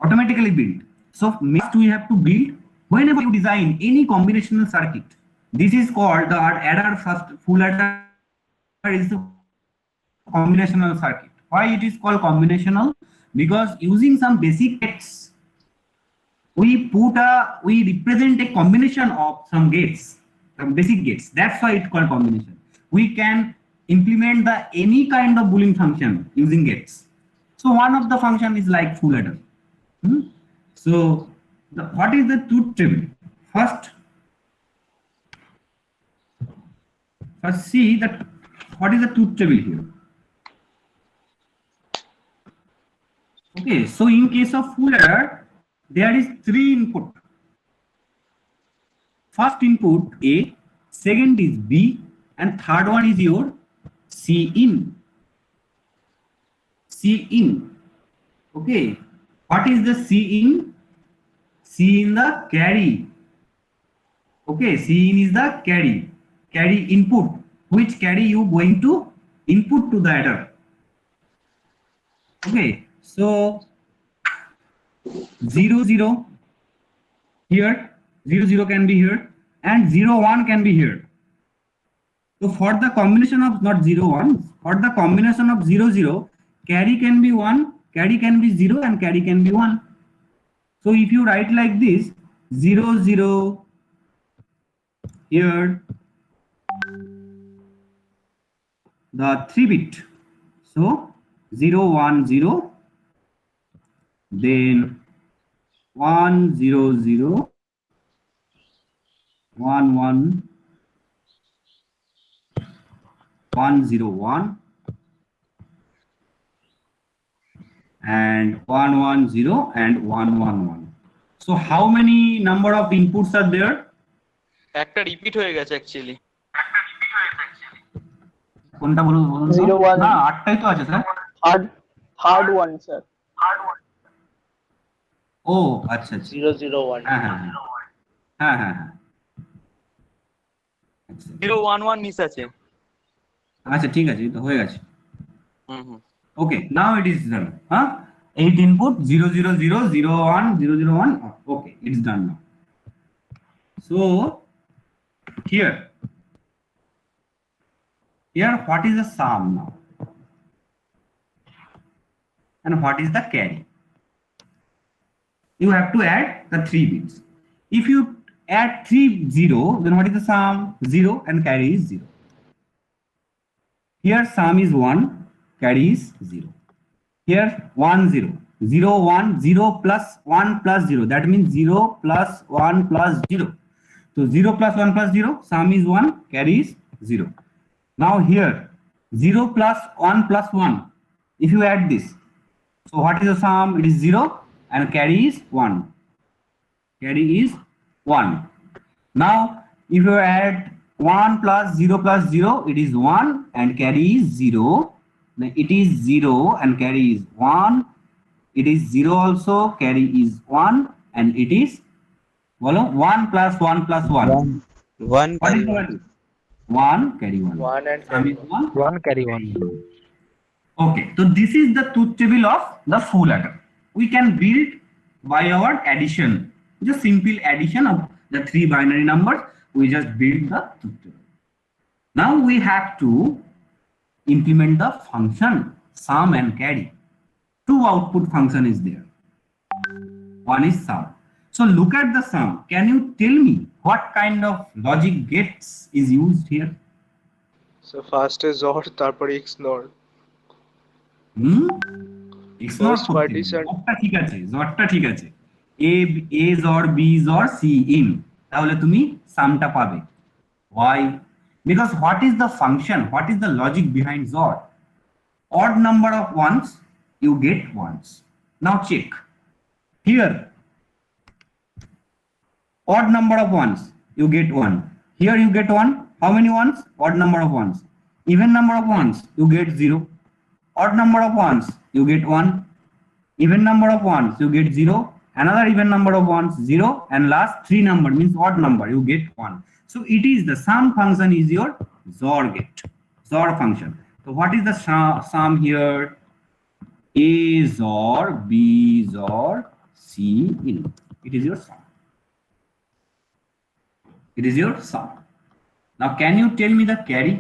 automatically build. So must we have to build whenever you design any combinational circuit. This is called the adder. First full adder is the combinational circuit. Why it is called combinational? Because using some basic gates, we represent a combination of some gates, some basic gates. That's why it's called combination. We can implement the any kind of Boolean function using gates. So one of the function is like full adder. So what is the truth table? First see that what is the truth table here. Okay, so in case of full adder, there is 3 input. First input A, second is B, and third one is your C in. Okay, what is the C in? C in the carry. Okay, C in is the carry input. Which carry you going to input to the adder? Okay, so 0 0 here, 0 0 can be here, and 0 1 can be here. So for the combination of not 0 1, for the combination of 0 0, carry can be 1, carry can be 0, and carry can be 1. So if you write like this, 0 0 here, the 3-bit. So 0 1 0, then 1 0 0, 1 1, 1 0 1, and 1 1 0 and 1 1 1. So how many number of inputs are there? একটা repeat হয়ে গেছে actually. কোনটা বলুন? 0 1 না 8টাই তো আছে sir. third one sir. ও আচ্ছা আচ্ছা, 0 0 1 হ্যাঁ হ্যাঁ হ্যাঁ হ্যাঁ হ্যাঁ, 0 1 1 মিস আছে। আচ্ছা ঠিক আছে, তো হয়ে গেছে। হুম। Okay, now it is done. 8 input 0 0 0 0 1 0 0 1. Okay, it's done now. So here what is the sum now, and what is the carry? You have to add the 3 bits. If you add 3 0, then what is the sum? 0, and carry is 0. Here sum is 1, carry is 0. Here 1 0 0 1 0 plus 1 plus 0, that means 0 plus 1 plus 0. So 0 plus 1 plus 0, sum is 1, carry is 0. Now here 0 plus 1 plus 1, if you add this, so what is the sum? It is 0, and carry is 1. Carry is 1. Now if you add 1 plus 0 plus 0, it is 1, and carry is 0. Then it is 0 and carry is 1. It is 0 also, carry is 1, and it is 1 plus 1 plus 1. 1 What is the 1, carry 1. 1 and Sum is 1. 1 carry 1. Okay, so this is the truth table of the full adder. We can build by our addition, just simple addition of the 3 binary numbers. We just build the truth table. Now we have to implement the function sum and carry. 2 output function is there. One is sum. So look at the sum. Can you tell me what kind of logic gates is used here? So first is OR, তারপরে XNOR. XNOR First partition. জটটা ঠিক আছে, জটটা ঠিক আছে। A's or B's or C in, তাহলে তুমি সামটা পাবে। Why? Because what is the function? What is the logic behind XOR? Odd number of ones, you get ones. Now check. Here, odd number of ones, you get one. Here you get one. How many ones? Odd number of ones. Even number of ones, you get 0. Odd number of ones, you get 1. Even number of ones, you get 0. Another even number of ones, 0. And last 3 number means odd number, you get 1. So it is the sum function is your XOR gate, XOR function. So what is the sum here? A XOR B XOR C in. It is your sum. It is your sum. Now can you tell me the carry?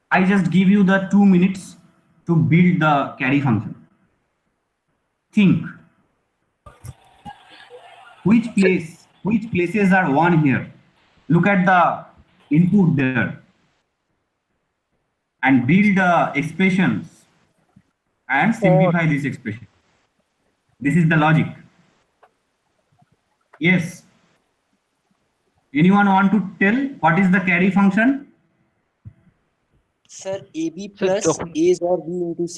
I just give you the 2 minutes to build the carry function. Think. Which places are 1 here? Look at the input there and build the expressions and simplify this expression. This is the logic. Yes. Anyone want to tell what is the carry function? Sir, AB plus A's or B into C.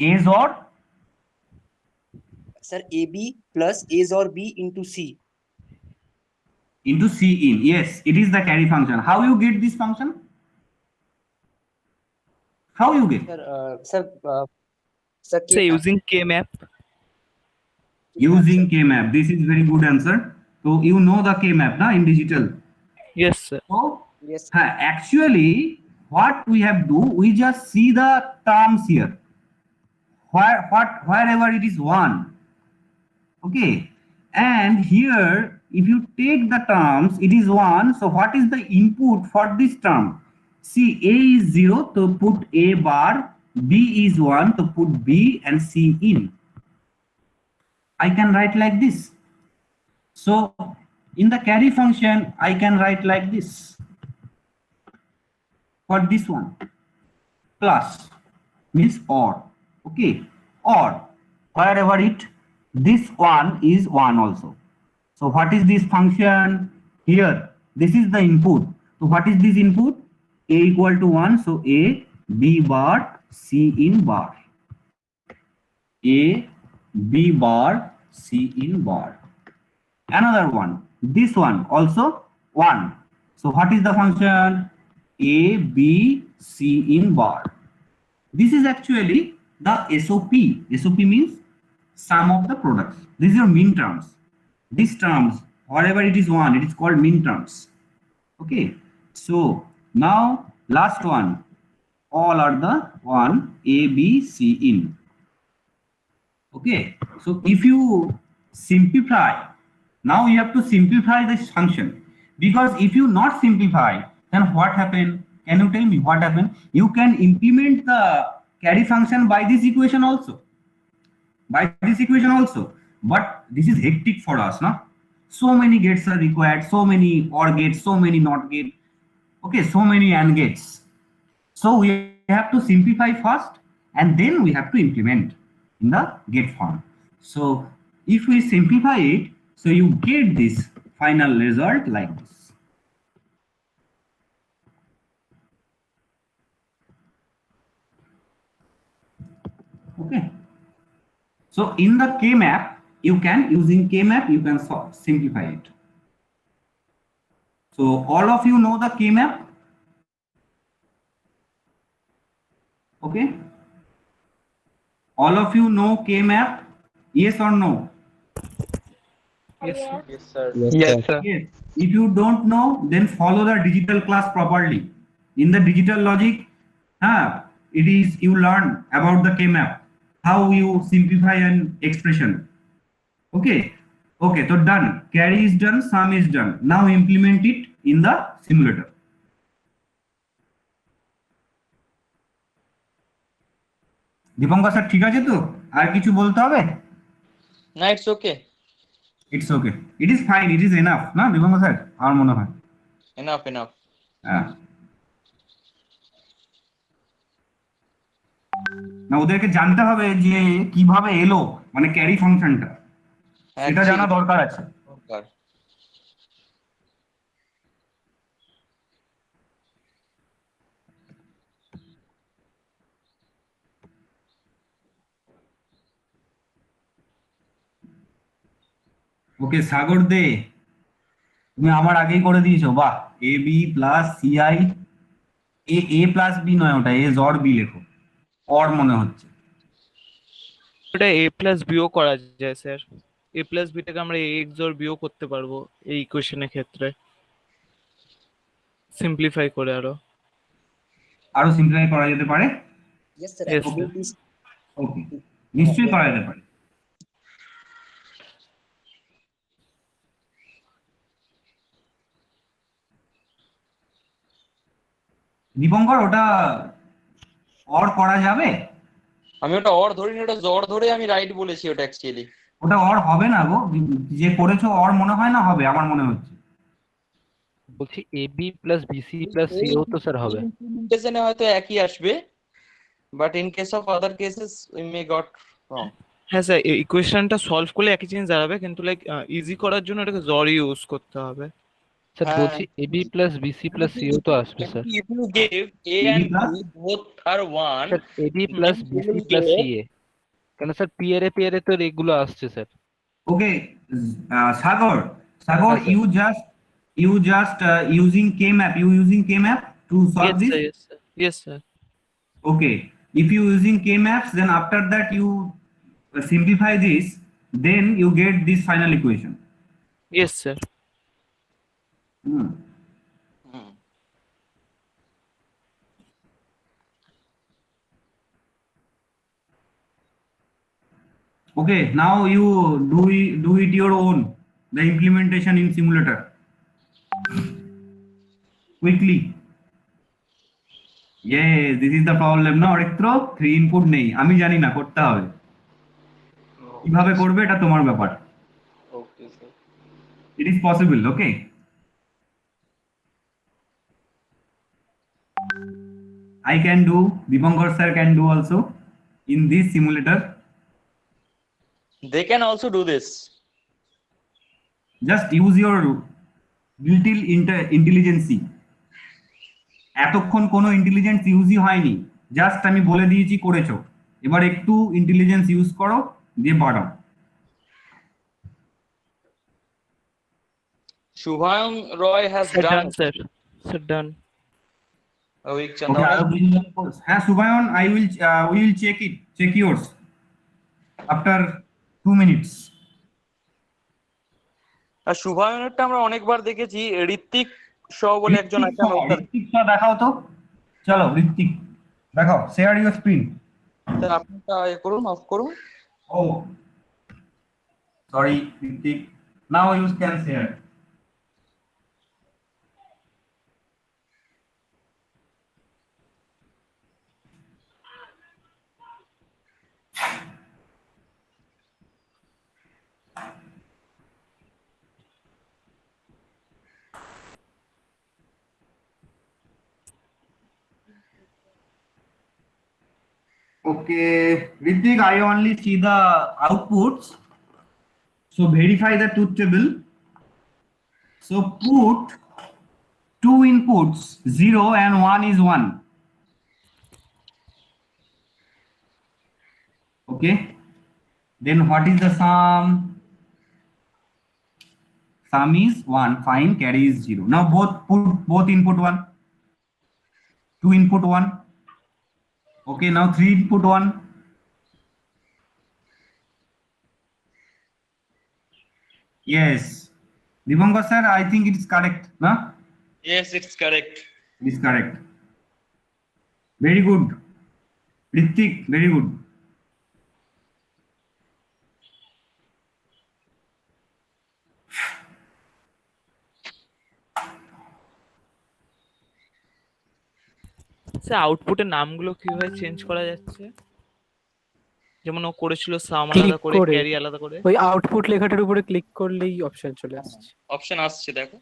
A's or? Sir, AB plus A's or B into C. Into C in. Yes, it is the carry function. How you get this function? How you get? Sir, using K-map. Using K-map. This is very good answer. So you know the K-map na, in digital. Yes, sir. So Yes. actually what we have do, we just see the terms here. Wherever it is 1. Okay. And here if you take the terms, it is 1. So what is the input for this term? See, A is 0, so put A bar, B is 1, so put B and C in. I can write like this. So in the carry function, I can write like this. For this one, plus means OR. Okay, OR, wherever this one is 1 also. So what is this function? Here, this is the input. So what is this input? A equal to 1, so A, B bar, C in bar. A, B bar, C in bar. Another one, this one also 1. So what is the function? A, B, C in bar. This is actually the SOP. SOP means sum of the products. These are min terms. These terms, whatever it is 1, it is called min terms. Okay. So now last one, all are the 1, A, B, C in. Okay. So if you simplify, now you have to simplify this function, because if you not simplify, then what happened? Can you tell me what happened? You can implement the carry function by this equation also. But this is hectic for us, no? So many gates are required, so many OR gates, so many NOT gates, okay, so many AND gates. So we have to simplify first and then we have to implement in the gate form. So if we simplify it, so you get this final result like this. Okay. So in the K-map, using K-map, you can simplify it. So all of you know the K-map? Okay. All of you know K-map? Yes or no? Yes. Yes, sir. Yes, sir. Yes. If you don't know, then follow the digital class properly. In the digital logic, it is you learn about the K-map, how you simplify an expression. Okay. Okay, so done. Carry is done, sum is done. Now implement it in the simulator. Dipankar sir ঠিক আছে তো? আর কিছু বলতে হবে? না, it's okay. It's okay. It is fine. It is enough. না Dipankar sir? আমার মনে হয়। এনাফ। হ্যাঁ। না, ওদেরকে জানতে হবে যে কিভাবে এলো, মানে ক্যারি ফাংশনটা, এটা জানা Actually, দরকার আছে। দরকার। ওকে সাগর দে, তুমি আমার আগেই করে দিয়েছো, বাহ। এ বি প্লাস সিআই, এ প্লাস বি নয়, ওটা এ জর বি লেখো, অর মনে হচ্ছে। ওটা এ প্লাস বিও করা যায় স্যার, এ প্লাস বিটাকে আমরা এ এক্স অর বিও করতে পারবো এই ইকুয়েশনের ক্ষেত্রে, সিম্পলিফাই করে আরো। আরো সিম্পলিফাই করা যেতে পারে। Yes, sir. Yes, sir. Absolutely. ওকে, নিশ্চয়ই করা যেতে পারে। দীপঙ্কর, ওটা অর করা যাবে? আমি ওটা অর ধরিনি, ওটা জর ধরে আমি রাইট বলেছি ওটা অ্যাকচুয়ালি। ওটা অর হবে না গো, যে করেছো অর মনে হয় না হবে, আমার মনে হচ্ছে। বলছি A B plus BC plus CO তো স্যার হবে। ইমপ্লিমেন্টেশনে হয়তো একই আসবে, but in case of other cases we may got wrong. হ্যাঁ স্যার, এই ইকুয়েশনটা সলভ করলে একই জিনিস দাঁড়াবে, কিন্তু লাইক ইজি করার জন্য এটাকে জর ইউজ করতে হবে। স্যার হ্যাঁ। বলছি A B plus BC plus CO তো আসবে sir. If you give A AB and plus? B both are 1, sir A B plus then you BC will plus get CA, কেন স্যার পিয়ারে তো এগুলো আসছে স্যার। ওকে সাগর, সাগর, হ্যাঁ, sir. you just using using k map to solve this. Yes sir, yes sir. Okay, if you using k maps, then after that you simplify this, then you get this final equation. Yes sir. Hmm. Okay, now you do it your own, the implementation in simulator. Quickly. Yes, this is the problem না Aritra, 3 input নেই, আমি জানি না, করতে হবে। কিভাবে করবে এটা তোমার ব্যাপার। okay sir. It is possible, okay? I can do, Dipankar sir can do also in this simulator. They can also do this. Just use your built-in intelligence. এতক্ষণ কোনো ইন্টেলিজেন্স ইউজই হয়নি, জাস্ট আমি বলে দিয়েছি করেছো, এবার একটু ইন্টেলিজেন্স ইউজ করো, দিয়ে বাড়াও। Shubham Roy has Sir, done. done sir. Sir, done. Avik Okay, Chandra. আরো কিছু জন- হ্যাঁ Subhayan, we will check yours after 2 minutes. আর শুভায়নেরটা আমরা অনেকবার দেখেছি, ঋত্বিক শ বলে একজন আছে, আমি ওটা- ঋত্বিক sir দেখাও তো, চলো ঋত্বিক দেখাও, শেয়ার ইউর স্ক্রিন। স্যার আপনারটা এ করুন, অফ করুন। Oh, sorry, Ritik. Now you can share. Okay, Ritik, I only see the outputs. So verify the truth table. So put 2 inputs, 0 and 1 is 1. Okay. Then what is the sum? Sum is 1. Fine, carry is 0. Now both input 1. 2 input 1. Okay, now 3 input 1. Yes. Dipankar sir, I think it is correct. No? Yes, it's correct. It is correct. Very good. Ritik, very good. Sir আউটপুটের নামগুলো কিভাবে change করা যাচ্ছে? যেমন ও করেছিল সাম Click আলাদা করে, করে। ক্যারি আলাদা করে। ওই আউটপুট লেখাটার উপরে ক্লিক করলেই অপশন চলে আসছে। অপশন আসছে দেখো।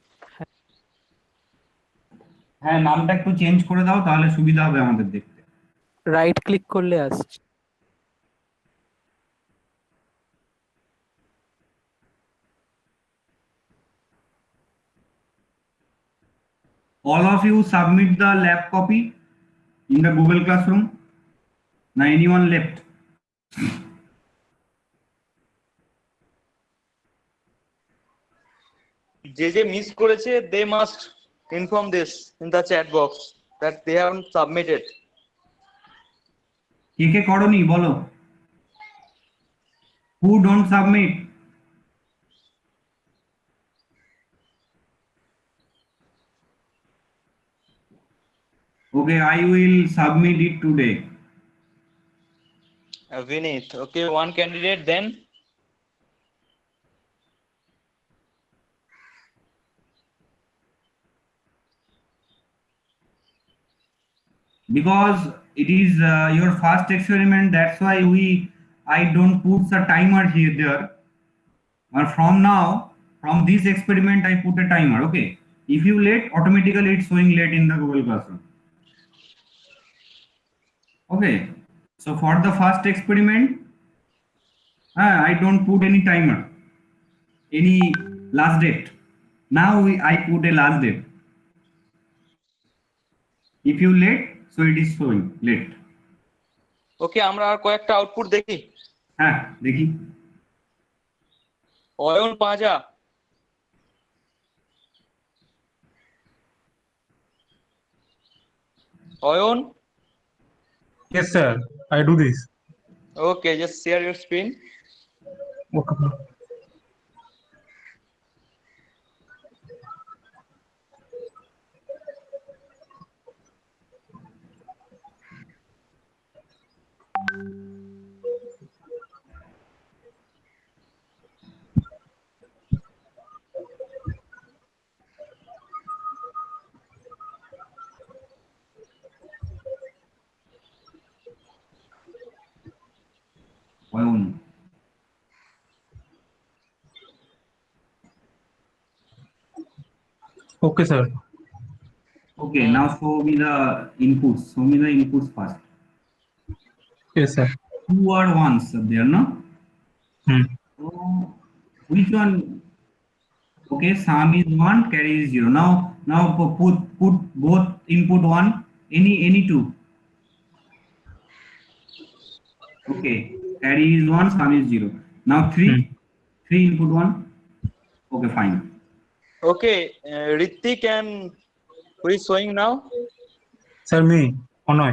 হ্যাঁ, নামটা একটু চেঞ্জ করে দাও, তাহলে সুবিধা হবে আমাদের দেখতে। রাইট ক্লিক করলে আসছে। All of you submit the lab copy in the Google Classroom. Now anyone left? যে মিস করেছে they must inform this in the chat box that they haven't submitted. কে করনি বলো? Who don't submit? Okay, I will submit it today. Vinith, okay, one candidate then. Because it is your first experiment, that's why I don't put the timer here there. Or from now, from this experiment I put a timer. Okay, if you late, automatically it's showing late in the Google Classroom. Okay, so for the first experiment I don't put any timer, any last date. Now I put a last date. If you late, so it is showing late. ওকে, আমরা আর কয়েকটা output দেখি। হ্যাঁ দেখি। অয়ন পাঁজা, Ayan. Yes, sir. I do this. Okay, just share your screen. Okay. Ayan. Okay, sir. Okay, now show me the inputs. Show me the inputs first. Yes, sir. 2 or 1s there, no? So, which one? Okay, sum is 1, carry is 0. Now put both input 1, any two. Okay, carry is 1, sum is 0. Now 3 input 1. Okay, fine. Okay, Ritik and who is showing now? Sir, me. Onoy.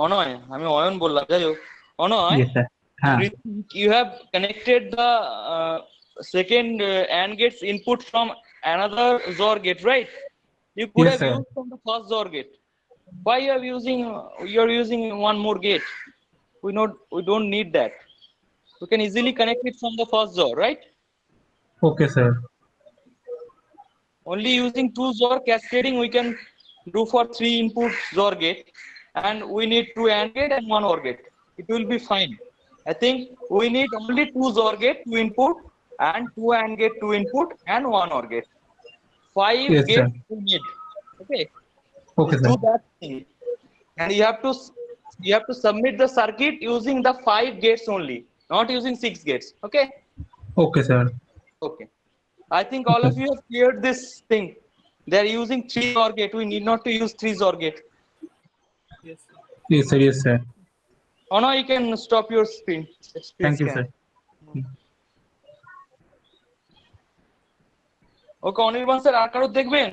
Onoy, আমি অয়ন বললাম, যাই হোক। Onoy, Yes, sir. you have connected the second AND gates input from another XOR gate, right? You could Yes, have sir. used from the first XOR gate. Why you are using one more gate? We don't need that. We can easily connect it from the first XOR, right? Okay, sir. Only using two XOR cascading we can do for 3 input XOR gate, and we need 2 AND gate and 1 OR gate. It will be fine. I think we need only 2 XOR gate, 2 input, and 2 AND gate, 2 input, and 1 OR gate. 5 Yes, gates sir. we need. Okay. Okay, Just do sir. that thing, and you have to submit the circuit using the 5 gates only, not using 6 gates. Okay. Okay, sir. Okay. I think all of you have cleared this thing. They are using 3 OR gate. We need not to use 3 OR gate. Yes, sir. Yes, sir. Oh no, you can stop your screen. Thank you, sir. Okay, Anirban sir আর কারো দেখবেন?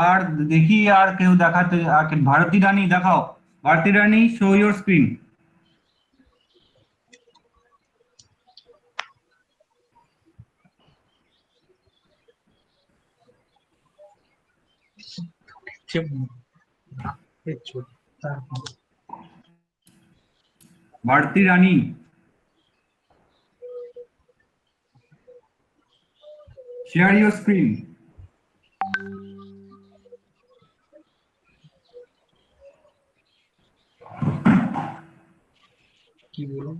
আর দেখি আর কেউ দেখাতে, ভারতী রানী দেখাও। Bharati Rani, show your screen. Bharati Rani, share your screen. কি বলুন,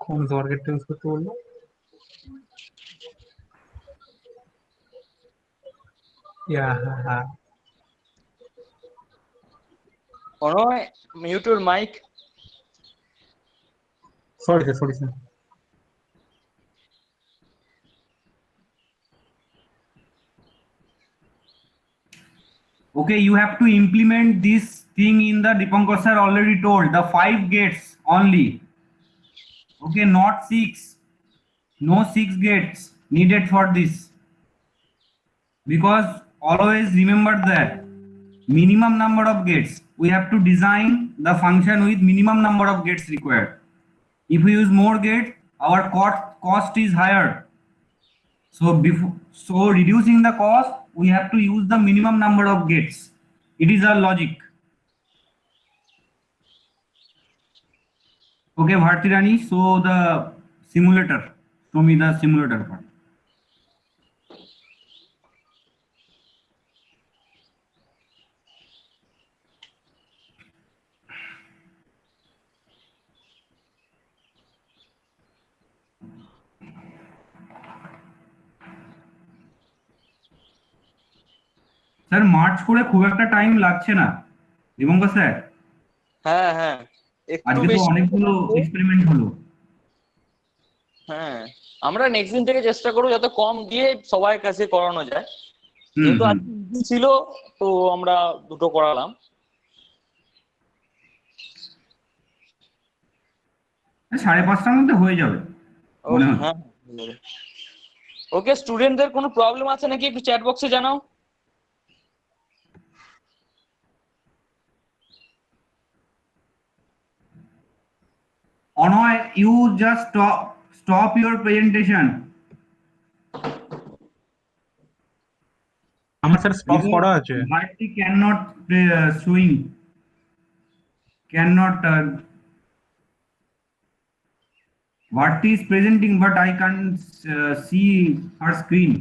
কোন জর্গেটটা ইউজ করতে বললো? হ্যাঁ। Onoy, mute your mic. Sorry, sir. Okay, you have to implement this thing in the Dipankar sir already told the 5 gates only. Okay, not 6. No 6 gates needed for this. Because always remember that minimum number of gates. We have to design the function with minimum number of gates required. If we use more gates, our cost is higher. So reducing the cost, we have to use the minimum number of gates. It is our logic. Okay, Bharti Rani, show the simulator. Show me the simulator part. Sir March করে খুব একটা time লাগছে না দিবঙ্কর sir. হ্যাঁ হ্যাঁ একটু আজকে তো বেশি অনেকগুলো এক্সপেরিমেন্ট হলো। হ্যাঁ আমরা নেক্সট দিন থেকে চেষ্টা করবো যাতে কম দিয়ে সবার কাছে করানো যায়, যেহেতু আজকে easy ছিল তো আমরা দুটো করালাম। 5:30টার মধ্যে হয়ে যাবে মনে হয়। হ্যাঁ ওকে, স্টুডেন্টদের কোনো প্রবলেম আছে নাকি একটু চ্যাট বক্সে জানাও। Anoy, you just stop your presentation. আমার স্যার স্টপ করা আছে। Bharti cannot swing. Cannot. Bharti is presenting, but I can't see her screen.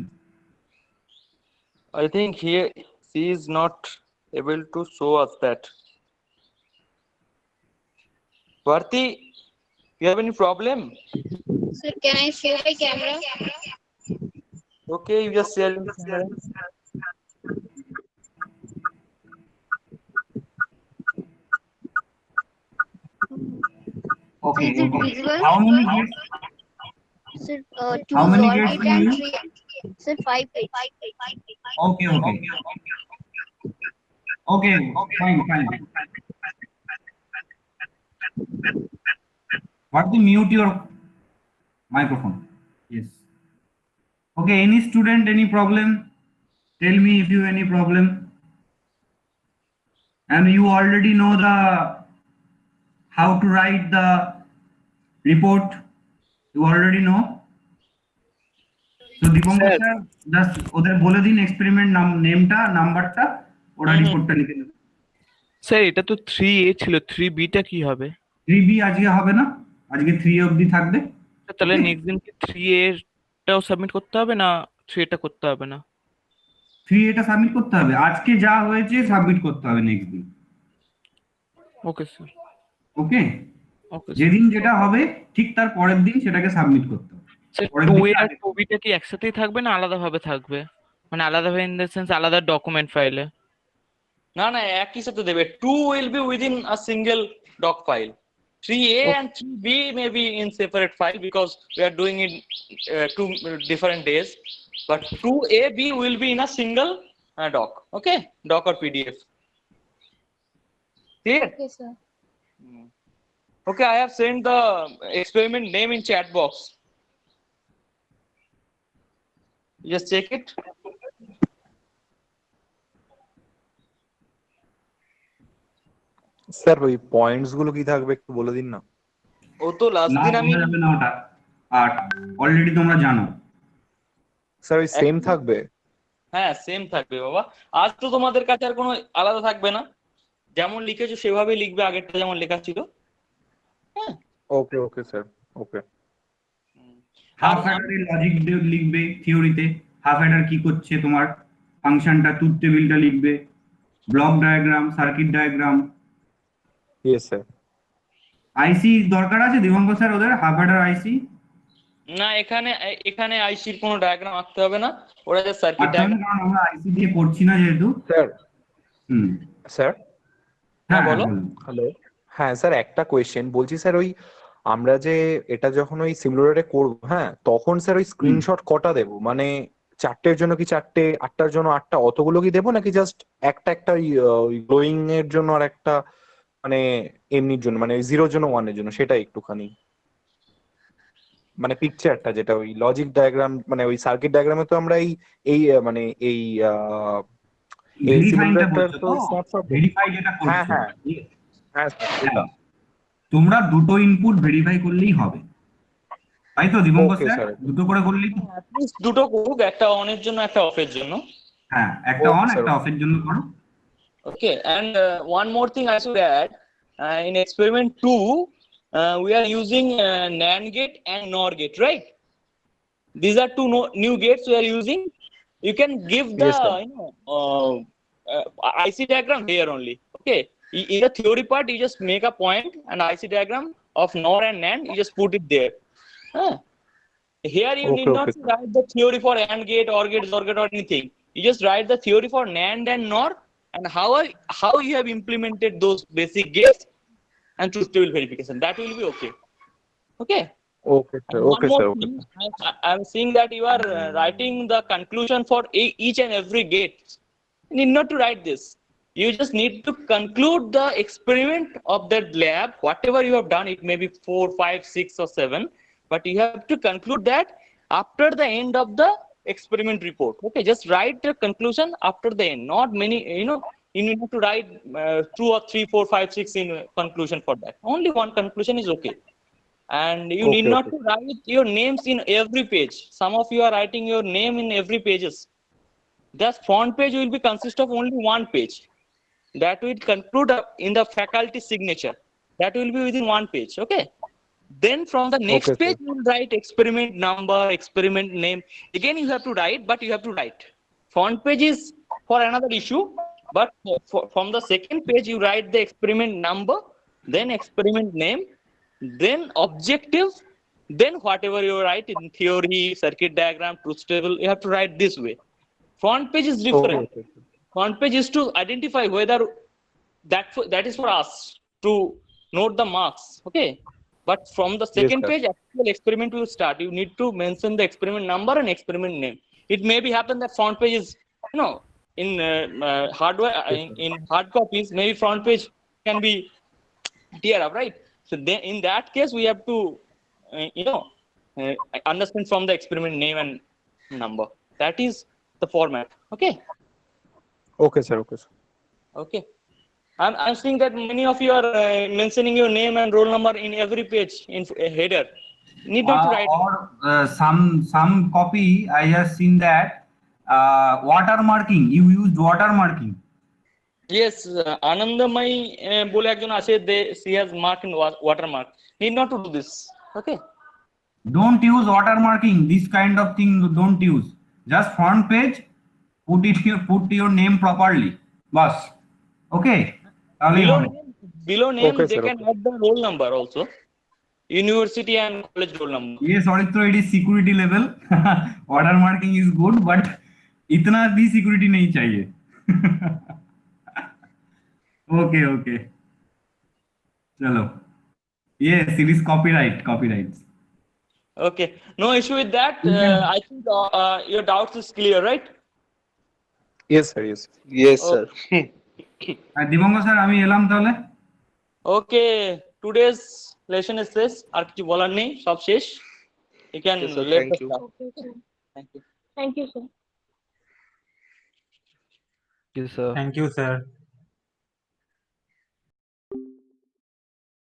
I think here she is not able to show us that. Bharti, you have any problem? Sir, can I share my camera? Okay, you just share your camera. Okay. Is it visible? How many gates? Sir, 2 How many Zor gates gate do and you 3. Sir, 5 gates. Okay. Okay, fine. Bharti, mute your microphone. Yes. Okay, any student, any problem? Tell me if you have any problem. And you already know how to write the report. You already know. So Dipankar sir, just ওদের বলে দিন experiment নেমটা নাম্বারটা, ওরা রিপোর্টটা লিখে দেবে। Sir এটা তো 3A ছিল, 3B টা কি হবে? 3B আজকে হবে না, আজকে 3 অবধি থাকবে। তাহলে নেক্সট দিন কি 3A টাও সাবমিট করতে হবে না 3 টা করতে হবে না? 3 এটা সাবমিট করতে হবে, আজকে যা হয়েছে সাবমিট করতে হবে নেক্সট দিন। ওকে স্যার। ওকে, যেদিন যেটা হবে ঠিক তার পরের দিন সেটাকে সাবমিট করতে হবে। স্যার 2A আর 2B টা কি একসাথেই থাকবে না আলাদাভাবে থাকবে? মানে আলাদাভাবে ইন দ্য সেন্স আলাদা ডকুমেন্ট ফাইলে? না একই সাথে দেবে। 2 will be within a single doc file. 3A and 3B may be in separate file because we are doing it 2 different days. But 2AB will be in a single doc. Okay, doc or PDF. Clear? Okay, sir. Okay, I have sent the experiment name in chat box. Just check it. Sir ওই points গুলো কি থাকবে একটু বলে দিন না। ও তো last দিন আমি যাবে না ওটা, আর অলরেডি তোমরা জানো। স্যার ওই সেম থাকবে? হ্যাঁ সেম থাকবে বাবা। আজ তো তোমাদের কাছে আর কোনো আলাদা থাকবে না, যেমন লিখেছো সেভাবে লিখবে, আগেরটা যেমন লেখা ছিল। হ্যাঁ ওকে স্যার ওকে। হাফ অ্যাডারের লজিক লিখবে থিওরিতে, হাফ অ্যাডার কি করছে, তোমার ফাংশনটা, ট্রুথ টেবিলটা লিখবে, block diagram, circuit diagram. Yes sir. IC দরকার আছে দিবঙ্কর স্যার ওদের হাফ অ্যাডার আইসি? না, এখানে আইসির কোনো ডায়াগ্রাম আঁকতে হবে না, ওরা যে সার্কিট ডায়াগ্রাম। কারণ আমরা আইসি দিয়ে পড়ছি না যেহেতু। স্যার স্যার হ্যাঁ বলো। হ্যালো, হ্যাঁ স্যার একটা কোয়েশ্চেন বলছি স্যার, ওই আমরা যে এটা যখন ওই সিমুলেটরে করব, হ্যাঁ তখন স্যার ওই স্ক্রিনশট কটা দেব, মানে চারটের জন্য কি চারটে, আটটার জন্য আটটা, অতগুলো কি দেবো নাকি জাস্ট একটা একটা গ্লোয়িং এর জন্য আর একটা মানে এমনির জন্য, মানে জিরোর জন্য ওয়ানের জন্য, সেটা একটুখানি মানে পিকচারটা যেটা ওই লজিক ডায়াগ্রাম মানে ওই সার্কিট ডায়াগ্রামে তো আমরা এই এই মানে এই এই ভেরিফাইংটা সিলিন্ডারটার বলছো তো তো, স্ন্যাপশট। ভেরিফাই যেটা হ্যাঁ করছো, হ্যাঁ হ্যাঁ স্যার ওটা। তোমরা দুটো ইনপুট ভেরিফাই করলেই হবে, তাই তো দিবঙ্কর ওকে স্যার? স্যার। দুটো করে করলেই তো? at least দুটো করুক, একটা অনের জন্য একটা অফের জন্য। হ্যাঁ, একটা Okay, অন sir. একটা অফের জন্য করো। Okay, and one more thing I should add, in experiment 2, we are using NAND gate and NOR gate, right? These are two new gates we are using. You can give the Yes, sir. IC diagram here only. Okay, in the theory part, you just make a point and IC diagram of NOR and NAND. You just put it there. Huh? Here you need Okay, not okay, to sir. write the theory for AND gate, OR gate, XOR gate, or anything. You just write the theory for NAND and NOR and how you have implemented those basic gates and truth table verification. That will be okay. Okay. Okay, sir. And one Okay, more sir. Okay, thing, sir. I'm seeing that you are writing the conclusion for each and every gate. You need not to write this. You just need to conclude the experiment of that lab, whatever you have done. It may be 4, 5, 6, or 7, but you have to conclude that after the end of the experiment report. Okay, just write the conclusion after the end. Not many, you need to write 2 or 3, 4, 5, 6 in conclusion for that. Only one conclusion is okay. And you need Okay, not okay. to write your names in every page. Some of you are writing your name in every pages. The front page will be consist of only one page. That will conclude in the faculty signature. That will be within one page. Okay. Then from the next Okay, sir. page, you will write experiment number, experiment name. Again, you have to write, but you have to write. Front page is for another issue, but from the second page, you write the experiment number, then experiment name, then objective, then whatever you write in theory, circuit diagram, truth table, you have to write this way. Front page is different. Okay, okay. Front page is to identify whether that is for us to note the marks. Okay. But from the second sir. page, actual experiment will start. You need to mention the experiment number and experiment name. It may be happen that front page is, in hardware, in hard copies, maybe front page can be tear up, right? So then in that case, we have to, understand from the experiment name and number. That is the format. Okay. Okay, sir. Okay, sir. Okay. I'm seeing that many of you are mentioning your name and roll number in every page in header. Need not to write. Or some copy I have seen that watermarking. You used watermarking. Yes, Anandamai bole ekjon ache, she has marked in watermark. Need not to do this. Okay. Don't use watermarking. This kind of thing don't use. Just front page, put your name properly. Bas. Okay. Below name, Okay, they sir, can okay. add the roll number also. University and college roll number. Yes, Auditro, it is security level. Watermarking is good, but इतना भी security नहीं चाहिए. Okay. चलो. Yes, it is copyrights. Okay, no issue with that. I think your doubts is clear, right? Yes, sir. Yes. Yes, sir. Dibanga sir আমি এলাম তাহলে. Okay, today's lesson is this. আর কিছু বলার নেই, সব শেষ. You can Yes, sir. let Thank us you. start. Okay, sir. Thank you. Thank you, sir. Yes, sir. Thank you, sir.